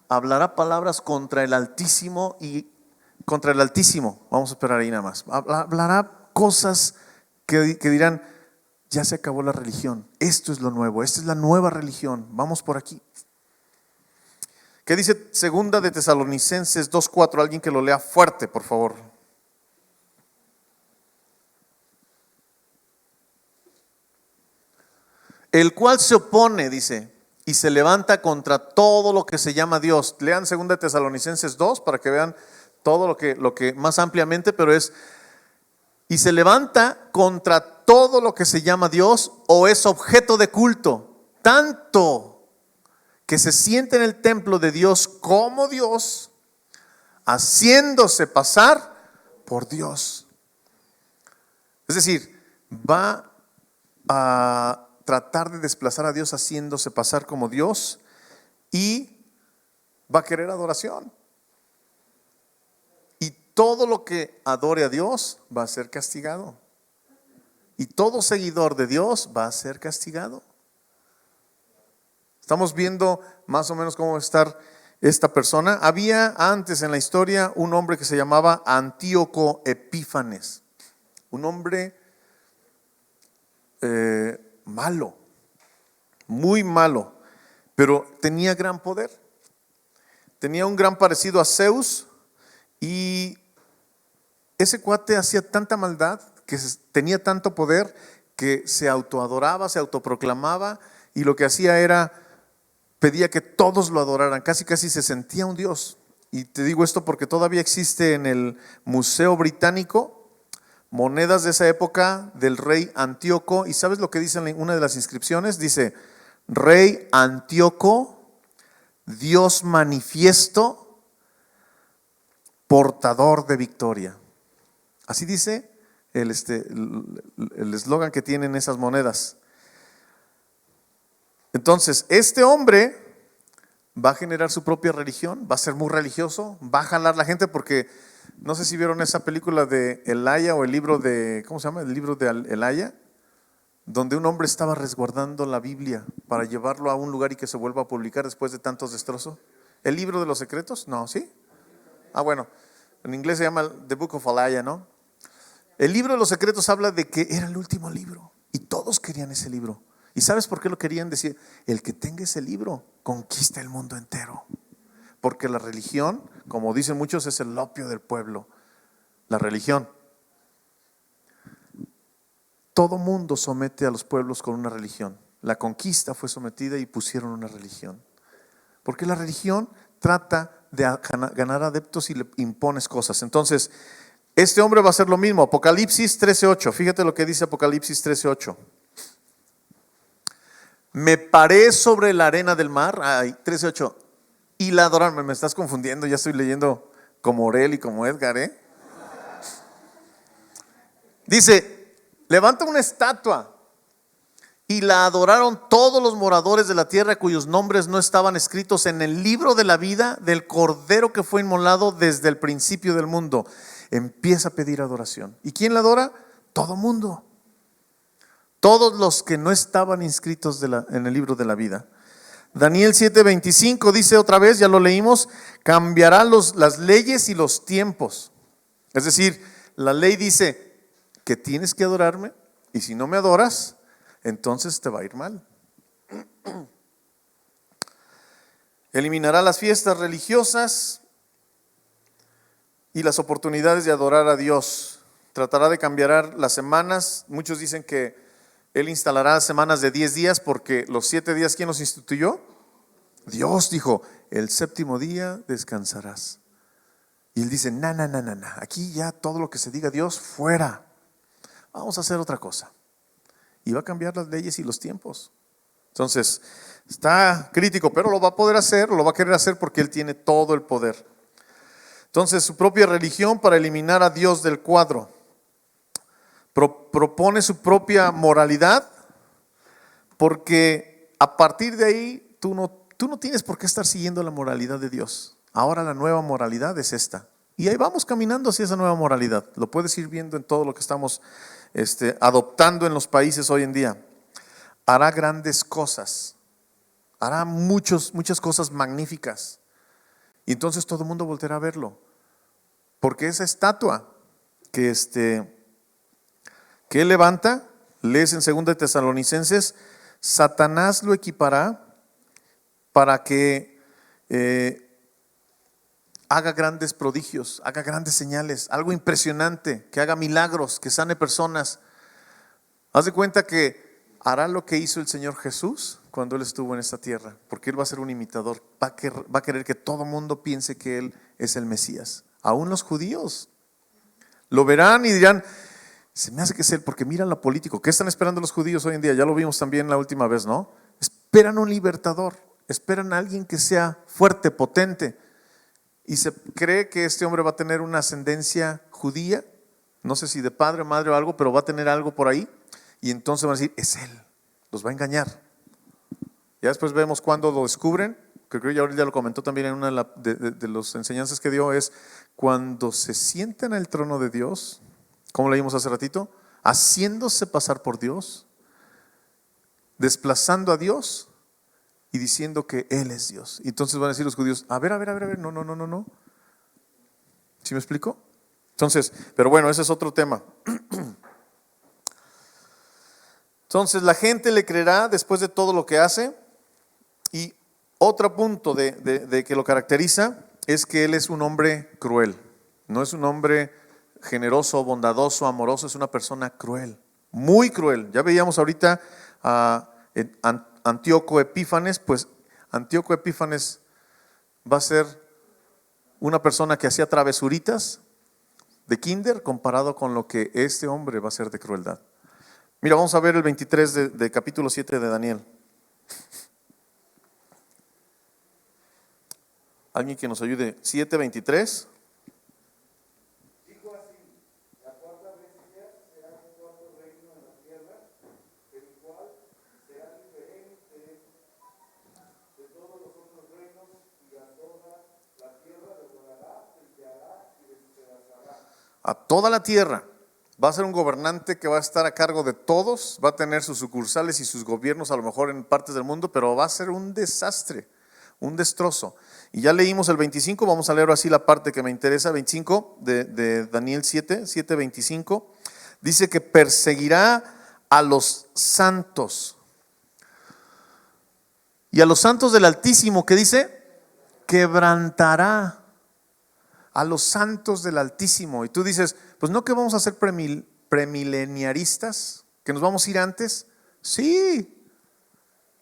Hablará palabras contra el Altísimo y contra el Altísimo. Vamos a esperar ahí nada más. Hablará cosas que dirán, ya se acabó la religión. Esto es lo nuevo, esta es la nueva religión. Vamos por aquí. ¿Qué dice segunda de Tesalonicenses 2:4? Alguien que lo lea fuerte, por favor. El cual se opone, dice, y se levanta contra todo lo que se llama Dios. Lean segunda de Tesalonicenses 2 para que vean todo lo que más ampliamente, pero es, y se levanta contra todo lo que se llama Dios o es objeto de culto, tanto que se siente en el templo de Dios como Dios, haciéndose pasar por Dios. Es decir, va a tratar de desplazar a Dios haciéndose pasar como Dios y va a querer adoración. Y todo lo que adore a Dios va a ser castigado. Y todo seguidor de Dios va a ser castigado. Estamos viendo más o menos cómo va a estar esta persona. Había antes en la historia un hombre que se llamaba Antíoco Epífanes. Un hombre malo, muy malo, pero tenía gran poder. Tenía un gran parecido a Zeus y ese cuate hacía tanta maldad, que tenía tanto poder, que se autoadoraba, se autoproclamaba y lo que hacía era pedía que todos lo adoraran, casi se sentía un dios. Y te digo esto porque todavía existe en el Museo Británico monedas de esa época del rey Antíoco. ¿Y sabes lo que dice en una de las inscripciones? Dice, Rey Antíoco, Dios manifiesto, portador de victoria. Así dice el eslogan que tienen esas monedas. Entonces, este hombre va a generar su propia religión, va a ser muy religioso, va a jalar la gente porque, no sé si vieron esa película de Elaya o el libro de, ¿cómo se llama? El libro de Elaya, donde un hombre estaba resguardando la Biblia para llevarlo a un lugar y que se vuelva a publicar después de tantos destrozos. ¿El libro de los secretos? No, ¿sí? Ah, bueno, en inglés se llama The Book of Elaya, ¿no? El libro de los secretos habla de que era el último libro y todos querían ese libro. ¿Y sabes por qué lo querían decir? El que tenga ese libro conquista el mundo entero. Porque la religión, como dicen muchos, es el opio del pueblo. La religión. Todo mundo somete a los pueblos con una religión. La conquista fue sometida y pusieron una religión. Porque la religión trata de ganar adeptos y le impones cosas. Entonces, este hombre va a hacer lo mismo. Apocalipsis 13:8. Fíjate lo que dice Apocalipsis 13:8. Me paré sobre la arena del mar, 13:8, y la adoraron. Me estás confundiendo, ya estoy leyendo como Orel y como Edgar, Dice, levanta una estatua y la adoraron todos los moradores de la tierra cuyos nombres no estaban escritos en el libro de la vida del Cordero que fue inmolado desde el principio del mundo. Empieza a pedir adoración. ¿Y quién la adora? Todo mundo. Todos los que no estaban inscritos en el libro de la vida. Daniel 7:25 dice otra vez, ya lo leímos, cambiará las leyes y los tiempos. Es decir, la ley dice que tienes que adorarme y si no me adoras, entonces te va a ir mal. Eliminará las fiestas religiosas y las oportunidades de adorar a Dios. Tratará de cambiar las semanas. Muchos dicen que Él instalará semanas de 10 días porque los 7 días, ¿quién los instituyó? Dios dijo, el séptimo día descansarás. Y Él dice, no, aquí ya todo lo que se diga Dios, fuera. Vamos a hacer otra cosa. Y va a cambiar las leyes y los tiempos. Entonces, está crítico, pero lo va a poder hacer, lo va a querer hacer porque Él tiene todo el poder. Entonces, su propia religión para eliminar a Dios del cuadro. Propone su propia moralidad, porque a partir de ahí tú no tienes por qué estar siguiendo la moralidad de Dios. Ahora la nueva moralidad es esta. Y ahí vamos caminando hacia esa nueva moralidad. Lo puedes ir viendo en todo lo que estamos adoptando en los países hoy en día. Hará grandes cosas, hará muchas cosas magníficas. Y entonces todo el mundo volverá a verlo. Porque esa estatua que, que él levanta, lees en 2 de Tesalonicenses, Satanás lo equipará para que haga grandes prodigios, haga grandes señales, algo impresionante, que haga milagros, que sane personas. Haz de cuenta que hará lo que hizo el Señor Jesús cuando Él estuvo en esta tierra, porque Él va a ser un imitador, va a querer que todo mundo piense que Él es el Mesías. Aún los judíos lo verán y dirán, se me hace que es Él, porque miran lo político. ¿Qué están esperando los judíos hoy en día? Ya lo vimos también la última vez, ¿no? Esperan un libertador, esperan a alguien que sea fuerte, potente. Y se cree que este hombre va a tener una ascendencia judía, no sé si de padre, madre o algo, pero va a tener algo por ahí. Y entonces van a decir, es Él, los va a engañar. Ya después vemos cuando lo descubren, que creo que ya lo comentó también en una de las enseñanzas que dio, es cuando se sienten en el trono de Dios, como leímos hace ratito, haciéndose pasar por Dios, desplazando a Dios y diciendo que Él es Dios. Y entonces van a decir los judíos, a ver, no. ¿Sí me explico? Entonces, pero bueno, ese es otro tema. Entonces la gente le creerá después de todo lo que hace. Y otro punto de que lo caracteriza es que Él es un hombre cruel. No es un hombre generoso, bondadoso, amoroso, es una persona cruel, muy cruel. Ya veíamos ahorita a Antíoco Epífanes, pues Antíoco Epífanes va a ser una persona que hacía travesuritas de kinder comparado con lo que este hombre va a hacer de crueldad. Mira, vamos a ver el 23 de capítulo 7 de Daniel. Alguien que nos ayude. 7:23. Dijo así: la cuarta bestia será un cuarto reino en la tierra, el cual será diferente de todos los otros reinos, y a toda la tierra devorará, pillará y despedazará. A toda la tierra. Va a ser un gobernante que va a estar a cargo de todos, va a tener sus sucursales y sus gobiernos a lo mejor en partes del mundo, pero va a ser un desastre, un destrozo. Y ya leímos el 25, vamos a leer así la parte que me interesa, 25 de Daniel 7:25. Dice que perseguirá a los santos. Y a los santos del Altísimo, ¿qué dice? Quebrantará a los santos del Altísimo. Y tú dices, pues no que vamos a ser premileniaristas, que nos vamos a ir antes. Sí.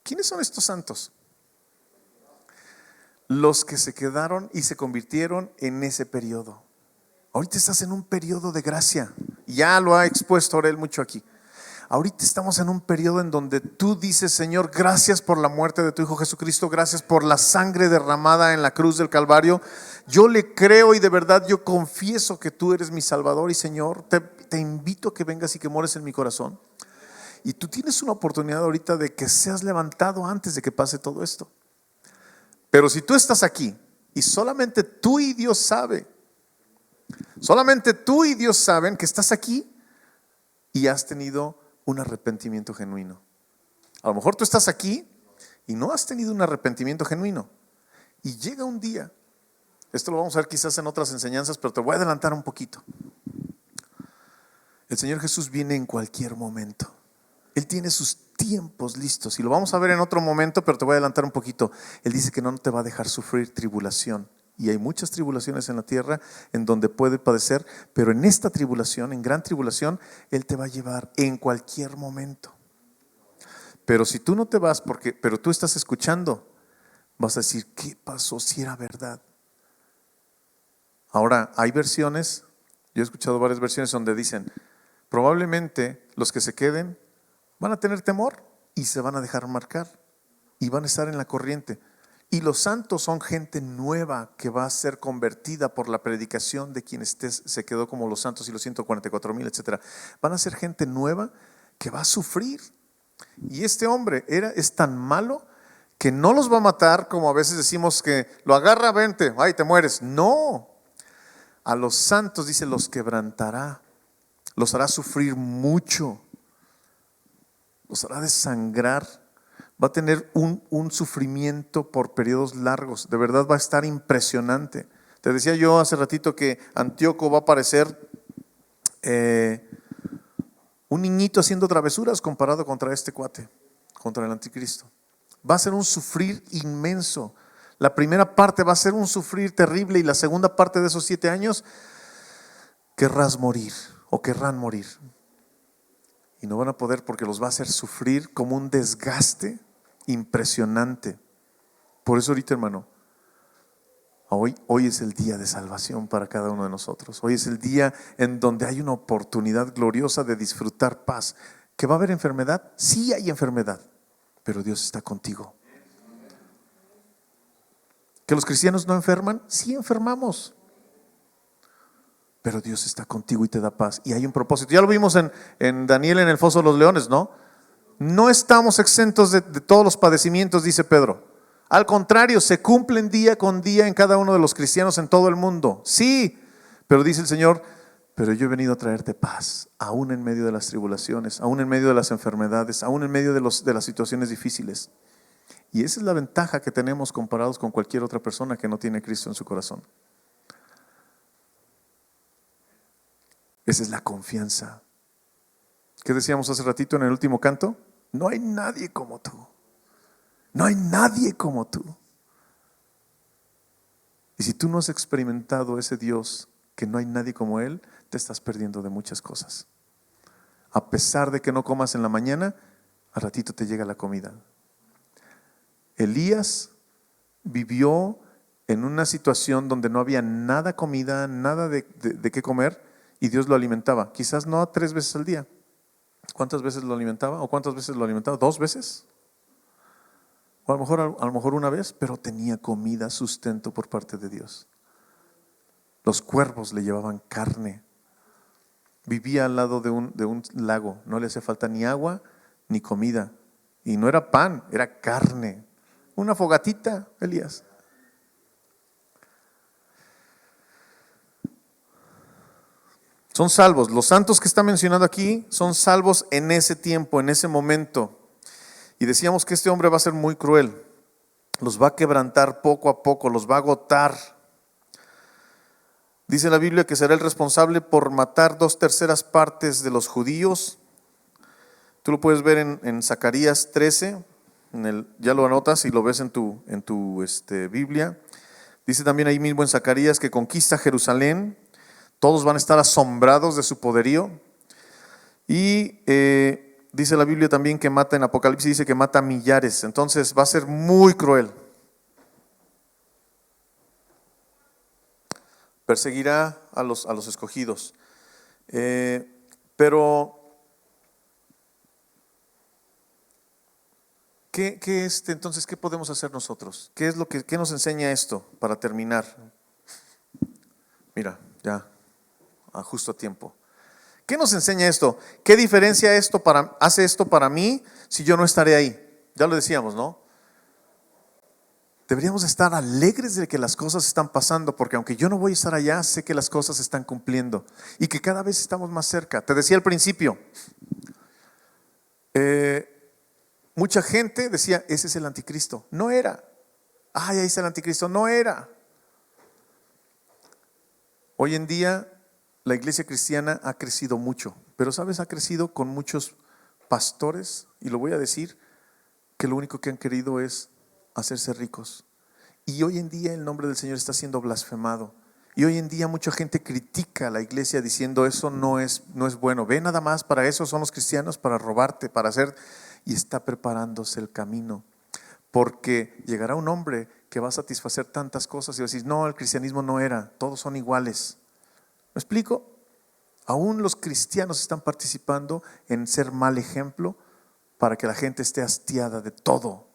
¿Quiénes son estos santos? Los que se quedaron y se convirtieron en ese periodo. Ahorita estás en un periodo de gracia. Ya lo ha expuesto Aurel mucho aquí. Ahorita estamos en un periodo en donde tú dices, Señor, gracias por la muerte de tu Hijo Jesucristo, gracias por la sangre derramada en la cruz del Calvario. Yo le creo y de verdad yo confieso que tú eres mi Salvador y Señor. Te invito a que vengas y que mores en mi corazón. Y tú tienes una oportunidad ahorita de que seas levantado antes de que pase todo esto. Pero si tú estás aquí y solamente tú y Dios saben que estás aquí y has tenido un arrepentimiento genuino. A lo mejor tú estás aquí y no has tenido un arrepentimiento genuino. Y llega un día, esto lo vamos a ver quizás en otras enseñanzas, pero te voy a adelantar un poquito. El Señor Jesús viene en cualquier momento. Él tiene sus tiempos listos y lo vamos a ver en otro momento, pero te voy a adelantar un poquito. Él dice que no te va a dejar sufrir tribulación. Y hay muchas tribulaciones en la tierra en donde puede padecer, pero en esta tribulación, en gran tribulación, Él te va a llevar en cualquier momento. Pero si tú no te vas, pero tú estás escuchando, vas a decir, ¿qué pasó si era verdad? Ahora, hay versiones, yo he escuchado varias versiones donde dicen, probablemente los que se queden van a tener temor y se van a dejar marcar y van a estar en la corriente. Y los santos son gente nueva que va a ser convertida por la predicación de quien se quedó como los santos y los 144,000, etcétera. Van a ser gente nueva que va a sufrir. Y este hombre es tan malo que no los va a matar como a veces decimos que lo agarra, vente, ay, te mueres. No. A los santos dice los quebrantará, los hará sufrir mucho, los hará desangrar. Va a tener un sufrimiento por periodos largos. De verdad va a estar impresionante. Te decía yo hace ratito que Antíoco va a parecer un niñito haciendo travesuras comparado contra este cuate, contra el anticristo. Va a ser un sufrir inmenso. La primera parte va a ser un sufrir terrible y la segunda parte de esos 7 años querrás morir o querrán morir. Y no van a poder porque los va a hacer sufrir como un desgaste impresionante. Por eso ahorita, hermano, hoy es el día de salvación para cada uno de nosotros. Hoy es el día en donde hay una oportunidad gloriosa de disfrutar paz. ¿Que va a haber enfermedad? Sí hay enfermedad, pero Dios está contigo. ¿Que los cristianos no enferman? Sí enfermamos, pero Dios está contigo y te da paz. Y hay un propósito. Ya lo vimos en Daniel en el foso de los leones, ¿no? No estamos exentos de todos los padecimientos, dice Pedro. Al contrario, se cumplen día con día en cada uno de los cristianos en todo el mundo. Sí, pero dice el Señor, pero yo he venido a traerte paz, aún en medio de las tribulaciones, aún en medio de las enfermedades, aún en medio de las situaciones difíciles. Y esa es la ventaja que tenemos comparados con cualquier otra persona que no tiene a Cristo en su corazón. Esa es la confianza. ¿Qué decíamos hace ratito en el último canto? No hay nadie como tú. No hay nadie como tú. Y si tú no has experimentado ese Dios, que no hay nadie como Él, te estás perdiendo de muchas cosas. A pesar de que no comas en la mañana, al ratito te llega la comida. Elías vivió en una situación donde no había nada comida, nada de qué comer, y Dios lo alimentaba. Quizás no 3 veces al día. ¿Cuántas veces lo alimentaba? ¿O cuántas veces lo alimentaba? ¿2 veces? O a lo mejor 1 vez, pero tenía comida, sustento por parte de Dios. Los cuervos le llevaban carne. Vivía al lado de un lago, no le hacía falta ni agua ni comida. Y no era pan, era carne. Una fogatita, Elías. Son salvos. Los santos que está mencionando aquí son salvos en ese tiempo, en ese momento. Y decíamos que este hombre va a ser muy cruel. Los va a quebrantar poco a poco, los va a agotar. Dice la Biblia que será el responsable por matar 2/3 partes de los judíos. Tú lo puedes ver en Zacarías 13. Ya lo anotas y lo ves en tu Biblia. Dice también ahí mismo en Zacarías que conquista Jerusalén. Todos van a estar asombrados de su poderío. Y dice la Biblia también que mata, en Apocalipsis dice que mata millares. Entonces va a ser muy cruel. Perseguirá a los escogidos. Pero entonces, ¿qué podemos hacer nosotros? ¿Qué nos enseña esto para terminar? Mira, ya, justo a tiempo. ¿Qué nos enseña esto? ¿Qué diferencia hace esto para mí si yo no estaré ahí? Ya lo decíamos, ¿no? Deberíamos estar alegres de que las cosas están pasando, porque aunque yo no voy a estar allá, sé que las cosas se están cumpliendo y que cada vez estamos más cerca. Te decía al principio, mucha gente decía, ese es el anticristo. No era. Ay, ahí está el anticristo. No era. Hoy en día la iglesia cristiana ha crecido mucho, pero ¿sabes? Ha crecido con muchos pastores, y lo voy a decir, que lo único que han querido es hacerse ricos. Y hoy en día el nombre del Señor está siendo blasfemado. Y hoy en día mucha gente critica a la iglesia diciendo eso no es bueno. Ve, nada más para eso son los cristianos, para robarte, para hacer. Y está preparándose el camino. Porque llegará un hombre que va a satisfacer tantas cosas y va a decir, no, el cristianismo no era, todos son iguales. ¿Me explico? Aún los cristianos están participando en ser mal ejemplo para que la gente esté hastiada de todo.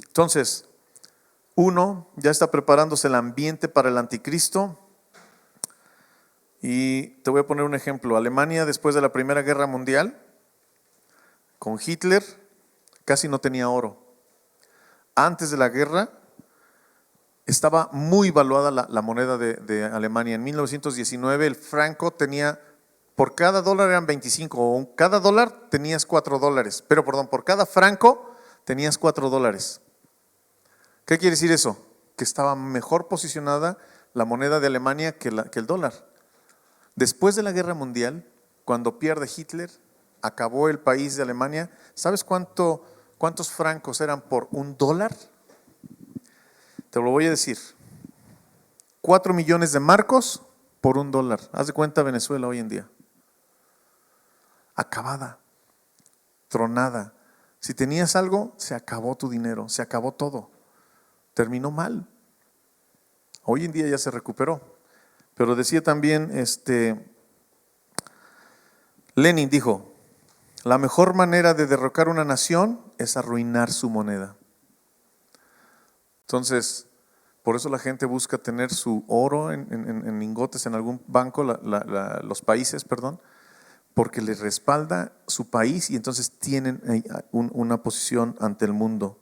Entonces, ya está preparándose el ambiente para el anticristo. Y te voy a poner un ejemplo. Alemania, después de la Primera Guerra Mundial, con Hitler, casi no tenía oro. Antes de la guerra, estaba muy valuada la moneda de Alemania. En 1919 el franco tenía, por cada dólar eran 25, o cada dólar tenías $4, pero perdón, por cada franco tenías $4. ¿Qué quiere decir eso? Que estaba mejor posicionada la moneda de Alemania que el dólar. Después de la Guerra Mundial, cuando pierde Hitler, acabó el país de Alemania. ¿Sabes cuántos francos eran por $1? Te lo voy a decir. 4 millones de marcos por $1. Haz de cuenta Venezuela hoy en día. Acabada, tronada. Si tenías algo, se acabó tu dinero, se acabó todo. Terminó mal. Hoy en día ya se recuperó. Pero decía también, Lenin dijo, la mejor manera de derrocar una nación es arruinar su moneda. Entonces, por eso la gente busca tener su oro en lingotes en algún banco, los países, perdón, porque les respalda su país y entonces tienen una posición ante el mundo.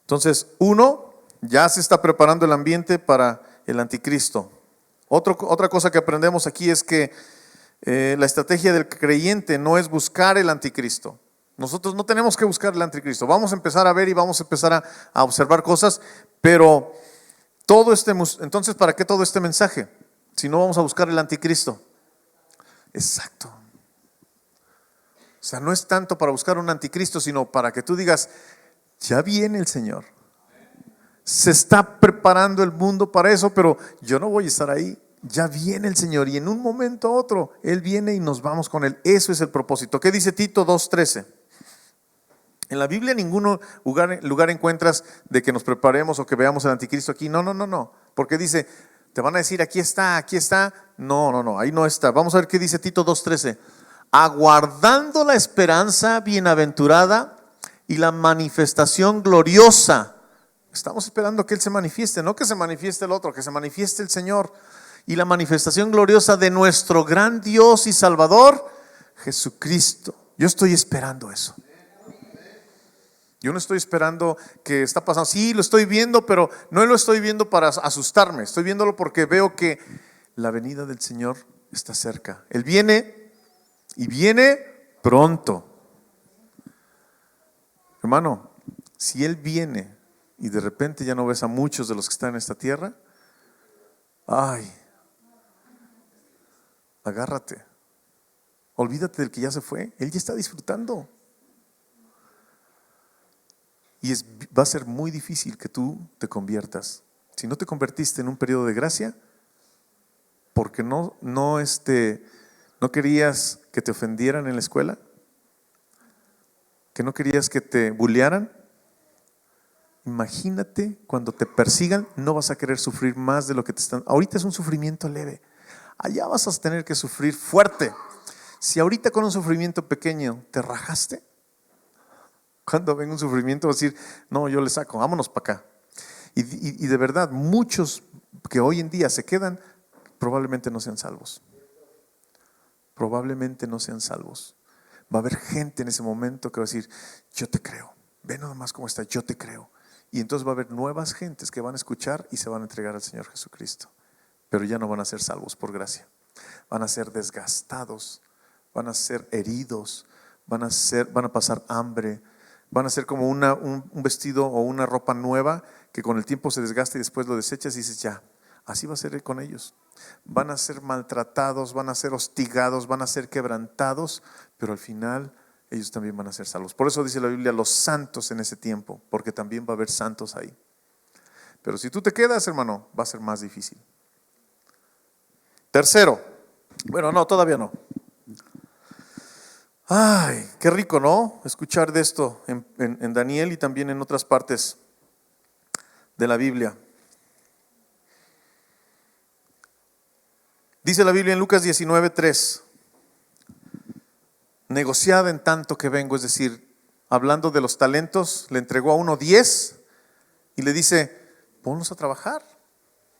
Entonces, ya se está preparando el ambiente para el anticristo. Otra cosa que aprendemos aquí es que la estrategia del creyente no es buscar el anticristo. Nosotros no tenemos que buscar el anticristo. Vamos a empezar a ver y vamos a empezar a observar cosas, pero entonces, ¿para qué todo este mensaje? Si no vamos a buscar el anticristo. Exacto. O sea, no es tanto para buscar un anticristo, sino para que tú digas, ya viene el Señor. Se está preparando el mundo para eso, pero yo no voy a estar ahí. Ya viene el Señor y en un momento u otro Él viene y nos vamos con Él. Eso es el propósito. ¿Qué dice Tito 2:13? En la Biblia en ningún lugar encuentras de que nos preparemos o que veamos el anticristo aquí. No. Porque dice, te van a decir aquí está. No, ahí no está. Vamos a ver qué dice Tito 2:13. Aguardando la esperanza bienaventurada y la manifestación gloriosa. Estamos esperando que Él se manifieste, no que se manifieste el otro, que se manifieste el Señor. Y la manifestación gloriosa de nuestro gran Dios y Salvador, Jesucristo. Yo estoy esperando eso. Yo no estoy esperando que está pasando. Sí, lo estoy viendo, pero no lo estoy viendo para asustarme. Estoy viéndolo porque veo que la venida del Señor está cerca. Él viene y viene pronto. Hermano, si Él viene y de repente ya no ves a muchos de los que están en esta tierra, agárrate. Olvídate del que ya se fue. Él ya está disfrutando. Y va a ser muy difícil que tú te conviertas. Si no te convertiste en un periodo de gracia, porque no querías que te ofendieran en la escuela, que no querías que te bullearan, imagínate cuando te persigan, no vas a querer sufrir más de lo que te están. Ahorita es un sufrimiento leve, allá vas a tener que sufrir fuerte. Si ahorita con un sufrimiento pequeño te rajaste, cuando venga un sufrimiento vas a decir, no, yo le saco, vámonos para acá. Y de verdad, muchos que hoy en día se quedan, probablemente no sean salvos. Probablemente no sean salvos. Va a haber gente en ese momento que va a decir, yo te creo, ve nada más cómo está, yo te creo. Y entonces va a haber nuevas gentes que van a escuchar y se van a entregar al Señor Jesucristo. Pero ya no van a ser salvos por gracia. Van a ser desgastados, van a ser heridos, van a pasar hambre. Van a ser como un vestido o una ropa nueva que con el tiempo se desgasta y después lo desechas y dices ya, así va a ser con ellos. Van a ser maltratados, van a ser hostigados, van a ser quebrantados, pero al final ellos también van a ser salvos. Por eso dice la Biblia los santos en ese tiempo, porque también va a haber santos ahí. Pero si tú te quedas, hermano, va a ser más difícil. Tercero, todavía no. Ay, qué rico, ¿no? Escuchar de esto en Daniel y también en otras partes de la Biblia. Dice la Biblia en Lucas 19:3, negociad en tanto que vengo, es decir, hablando de los talentos, le entregó a uno 10 y le dice, ponlos a trabajar.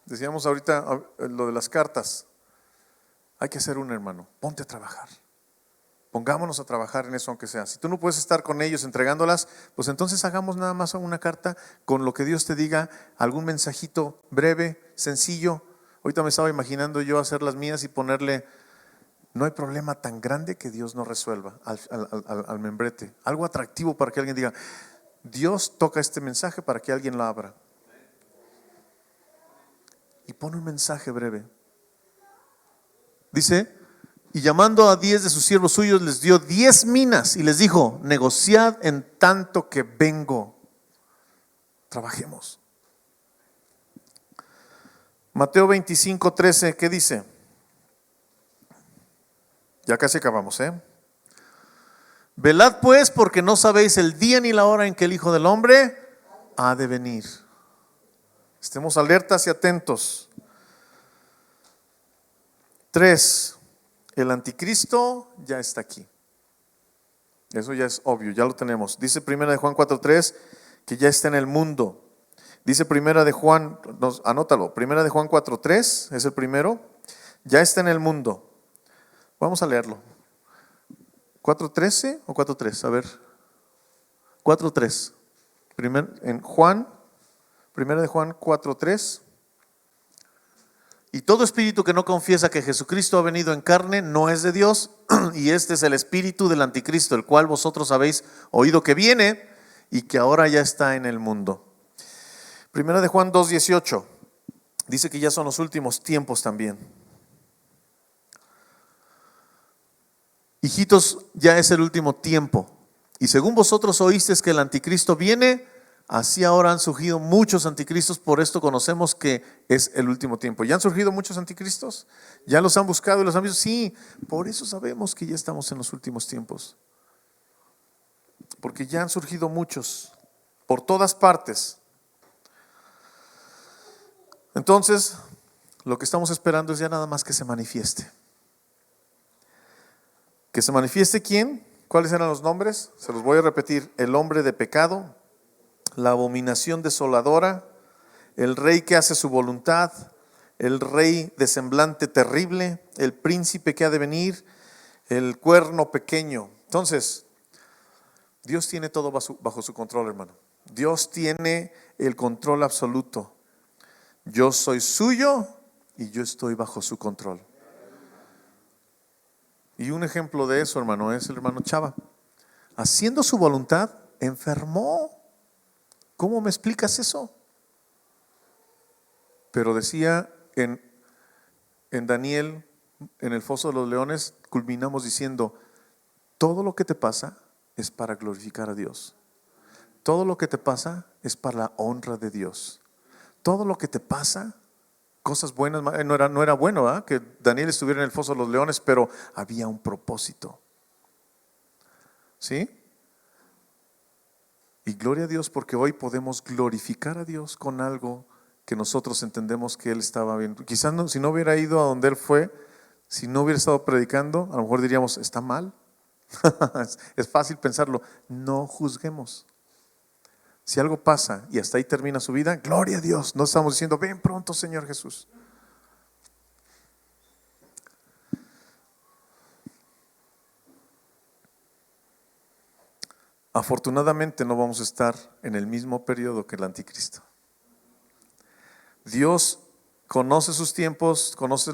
Decíamos ahorita lo de las cartas, hay que hacer un hermano, ponte a trabajar. Pongámonos a trabajar en eso aunque sea. Si tú no puedes estar con ellos entregándolas, pues entonces hagamos nada más una carta con lo que Dios te diga, algún mensajito breve, sencillo. Ahorita me estaba imaginando yo hacer las mías y ponerle, no hay problema tan grande que Dios no resuelva al membrete. Algo atractivo para que alguien diga, Dios toca este mensaje para que alguien lo abra. y pone un mensaje breve. Dice, y llamando a 10 de sus siervos suyos, les dio 10 minas y les dijo, negociad en tanto que vengo. Trabajemos. Mateo 25:13, ¿qué dice? Ya casi acabamos, Velad pues, porque no sabéis el día ni la hora en que el Hijo del Hombre ha de venir. Estemos alertas y atentos. 3. El anticristo ya está aquí. Eso ya es obvio, ya lo tenemos. Dice 1 de Juan 4:3 que ya está en el mundo. Dice 1 de Juan, anótalo, 1 de Juan 4:3 es el primero. Ya está en el mundo. Vamos a leerlo. 4:13 o 4:3, a ver. 4:3. En Juan, 1 de Juan 4:3. Y todo espíritu que no confiesa que Jesucristo ha venido en carne no es de Dios, y este es el espíritu del anticristo, el cual vosotros habéis oído que viene y que ahora ya está en el mundo. 1 de Juan 2:18 dice que ya son los últimos tiempos también. Hijitos, ya es el último tiempo, y según vosotros oísteis que el anticristo viene, así ahora han surgido muchos anticristos, por esto conocemos que es el último tiempo. ¿Ya han surgido muchos anticristos? ¿Ya los han buscado y los han visto? Sí, por eso sabemos que ya estamos en los últimos tiempos. Porque ya han surgido muchos, por todas partes. Entonces, lo que estamos esperando es ya nada más que se manifieste. ¿Que se manifieste quién? ¿Cuáles eran los nombres? Se los voy a repetir. El hombre de pecado, la abominación desoladora, el rey que hace su voluntad, el rey de semblante terrible, el príncipe que ha de venir, el cuerno pequeño. Entonces, Dios tiene todo bajo su control, hermano. Dios tiene el control absoluto. Yo soy suyo y yo estoy bajo su control. Y un ejemplo de eso, hermano, es el hermano Chava. Haciendo su voluntad, enfermó. ¿Cómo me explicas eso? Pero decía en Daniel, en el foso de los leones, culminamos diciendo, todo lo que te pasa es para glorificar a Dios. Todo lo que te pasa es para la honra de Dios. Todo lo que te pasa, cosas buenas, no era bueno, que Daniel estuviera en el foso de los leones, pero había un propósito. ¿Sí? Y gloria a Dios porque hoy podemos glorificar a Dios con algo que nosotros entendemos que Él estaba viendo. Quizás si no hubiera ido a donde Él fue, si no hubiera estado predicando, a lo mejor diríamos, está mal. Es fácil pensarlo. No juzguemos. Si algo pasa y hasta ahí termina su vida, gloria a Dios. No estamos diciendo, ven pronto, Señor Jesús. Afortunadamente no vamos a estar en el mismo periodo que el anticristo. Dios conoce sus tiempos, conoce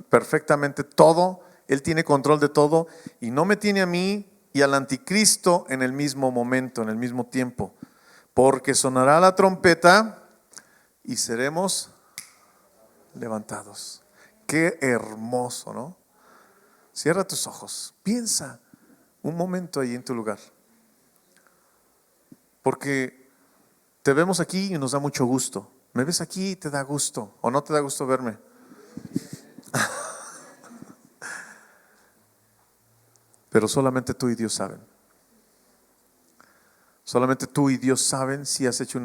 perfectamente todo. Él tiene control de todo y no me tiene a mí y al anticristo en el mismo momento, en el mismo tiempo. Porque sonará la trompeta y seremos levantados. Qué hermoso, ¿no? Cierra tus ojos, piensa un momento ahí en tu lugar. Porque te vemos aquí y nos da mucho gusto. Me ves aquí y te da gusto, o no te da gusto verme. Pero solamente tú y Dios saben. Solamente tú y Dios saben si has hecho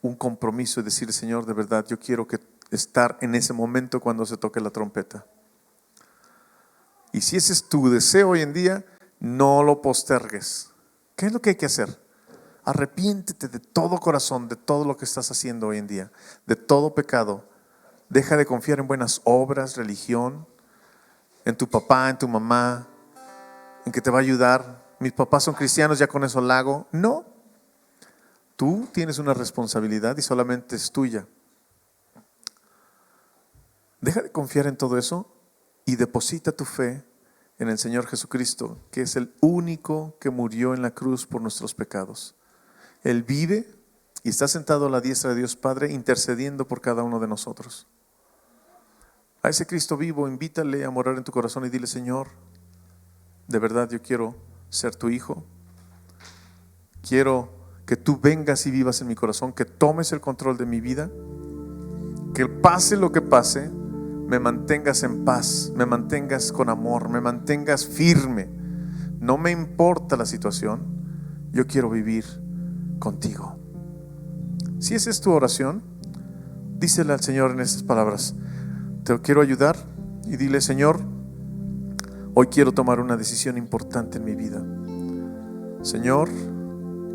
un compromiso y decir, Señor, de verdad, yo quiero estar en ese momento cuando se toque la trompeta. Y si ese es tu deseo hoy en día, no lo postergues. ¿Qué es lo que hay que hacer? Arrepiéntete de todo corazón, de todo lo que estás haciendo hoy en día, de todo pecado. Deja de confiar en buenas obras, religión, en tu papá, en tu mamá, en que te va a ayudar. Mis papás son cristianos, ya con eso la hago. No. Tú tienes una responsabilidad y solamente es tuya. Deja de confiar en todo eso y deposita tu fe en el Señor Jesucristo, que es el único que murió en la cruz por nuestros pecados. Él vive y está sentado a la diestra de Dios Padre intercediendo por cada uno de nosotros. A ese Cristo vivo, invítale a morar en tu corazón y dile: Señor, de verdad yo quiero ser tu hijo. Quiero que tú vengas y vivas en mi corazón, que tomes el control de mi vida, que pase lo que pase, me mantengas en paz, me mantengas con amor, me mantengas firme. No me importa la situación, yo quiero vivir contigo. Si esa es tu oración, dísele al Señor en estas palabras: te quiero ayudar, y dile: Señor, hoy quiero tomar una decisión importante en mi vida. Señor,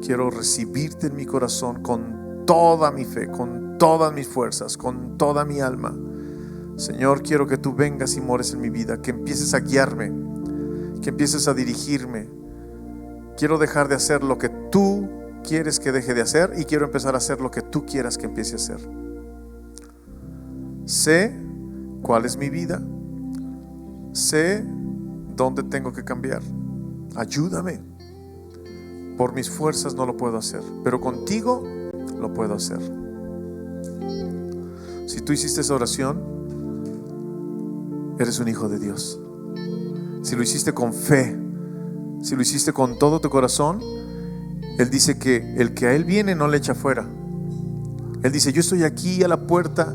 quiero recibirte en mi corazón con toda mi fe, con todas mis fuerzas, con toda mi alma. Señor, quiero que tú vengas y mores en mi vida, que empieces a guiarme, que empieces a dirigirme. Quiero dejar de hacer lo que tú quieres que deje de hacer y quiero empezar a hacer lo que tú quieras que empiece a hacer. Sé cuál es mi vida, sé dónde tengo que cambiar. Ayúdame. Por mis fuerzas no lo puedo hacer, pero contigo lo puedo hacer. Si tú hiciste esa oración, eres un hijo de Dios. Si lo hiciste con fe, si lo hiciste con todo tu corazón, Él dice que el que a Él viene no le echa fuera. Él dice: yo estoy aquí a la puerta.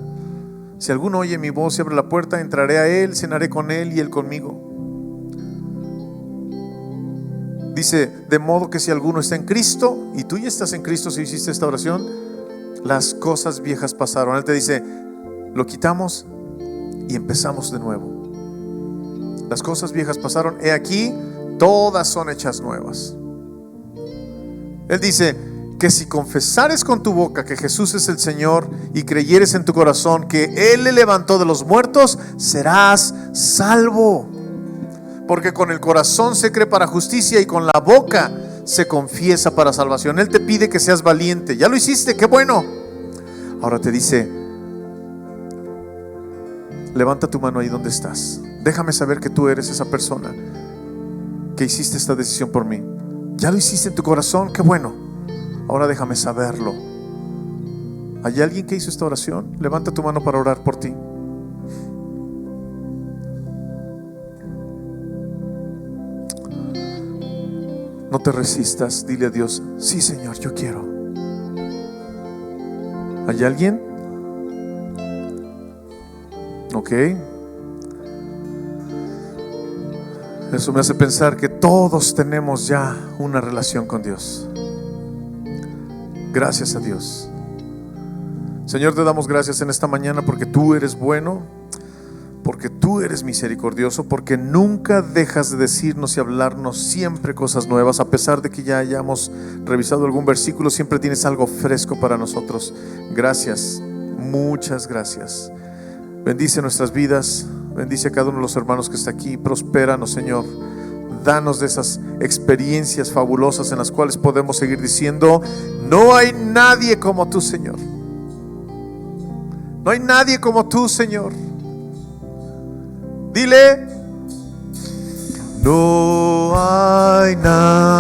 Si alguno oye mi voz y abre la puerta, entraré a Él, cenaré con Él y Él conmigo. Dice: de modo que si alguno está en Cristo, y tú ya estás en Cristo si hiciste esta oración, las cosas viejas pasaron. Él te dice: lo quitamos y empezamos de nuevo. Las cosas viejas pasaron, he aquí, todas son hechas nuevas. Él dice que si confesares con tu boca que Jesús es el Señor y creyeres en tu corazón que Él le levantó de los muertos, serás salvo. Porque con el corazón se cree para justicia y con la boca se confiesa para salvación. Él te pide que seas valiente. Ya lo hiciste, qué bueno. Ahora te dice: levanta tu mano ahí donde estás. Déjame saber que tú eres esa persona que hiciste esta decisión por mí. Ya lo hiciste en tu corazón, qué bueno. Ahora déjame saberlo. ¿Hay alguien que hizo esta oración? Levanta tu mano para orar por ti. No te resistas, dile a Dios: sí, Señor, yo quiero. ¿Hay alguien? Ok. Eso me hace pensar que todos tenemos ya una relación con Dios. Gracias a Dios. Señor, te damos gracias en esta mañana porque tú eres bueno, porque tú eres misericordioso, porque nunca dejas de decirnos y hablarnos siempre cosas nuevas. A pesar de que ya hayamos revisado algún versículo, siempre tienes algo fresco para nosotros. Gracias, muchas gracias. Bendice nuestras vidas, bendice a cada uno de los hermanos que está aquí. Prospéranos, Señor. Danos de esas experiencias fabulosas en las cuales podemos seguir diciendo: no hay nadie como tú, Señor. No hay nadie como tú, Señor. Dile: no hay nadie